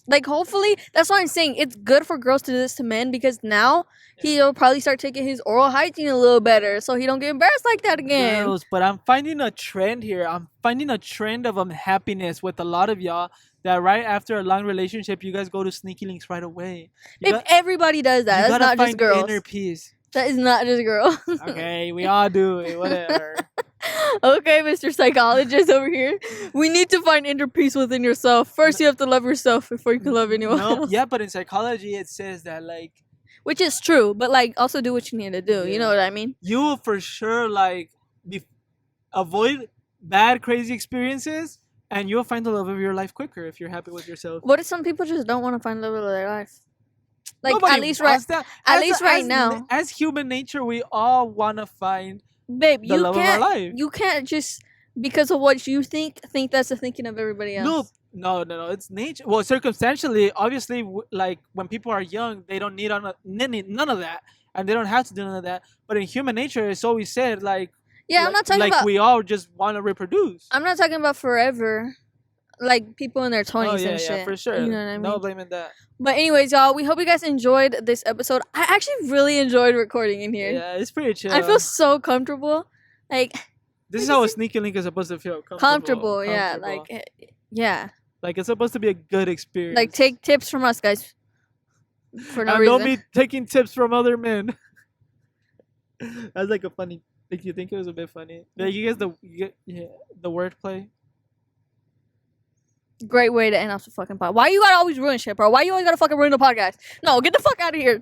Like hopefully that's what I'm saying. It's good for girls to do this to men because now he'll probably start taking his oral hygiene a little better so he don't get embarrassed like that again. Girls, but I'm finding a trend here. I'm finding a trend of unhappiness with a lot of y'all that right after a long relationship, you guys go to sneaky links right away. If everybody does that, you that's gotta not just find girls. inner peace. That is not just girls. Okay, we all do it. Whatever. Okay, Mr. Psychologist over here. We need to find inner peace within yourself. First, you have to love yourself before you can love anyone No, else. yeah, but in psychology, it says that like Which is true, but like also do what you need to do. You know Yeah. what I mean? you will for sure like avoid bad, crazy experiences, and you'll find the love of your life quicker if you're happy with yourself. What if some people just don't want to find love of their life? Like Nobody at least right, wants that. at least right now. As human nature, we all want to find babe. the You love of our can't. life. You can't just because of what you think that's the thinking of everybody else. No. It's nature. Well, circumstantially, obviously, like when people are young, they don't need none of that, and they don't have to do none of that. But in human nature, it's always said like Yeah, I'm not talking like about. we all just want to reproduce. I'm not talking about forever. Like people in their 20s Oh yeah, and shit. for sure. You know what I mean? No blaming that. But anyways, y'all, we hope you guys enjoyed this episode. I actually really enjoyed recording in here. Yeah, it's pretty chill. I feel so comfortable. Like This is how a sneaky link is supposed to feel. comfortable, yeah. Like yeah. Like it's supposed to be a good experience. Like take tips from us, guys. For no and reason. don't be taking tips from other men. That's like a funny. Like you think it was a bit funny. Like you guys the wordplay. Great way to end off the fucking pod. Why you gotta always ruin shit, bro? Why you always gotta fucking ruin the podcast? No, get the fuck out of here.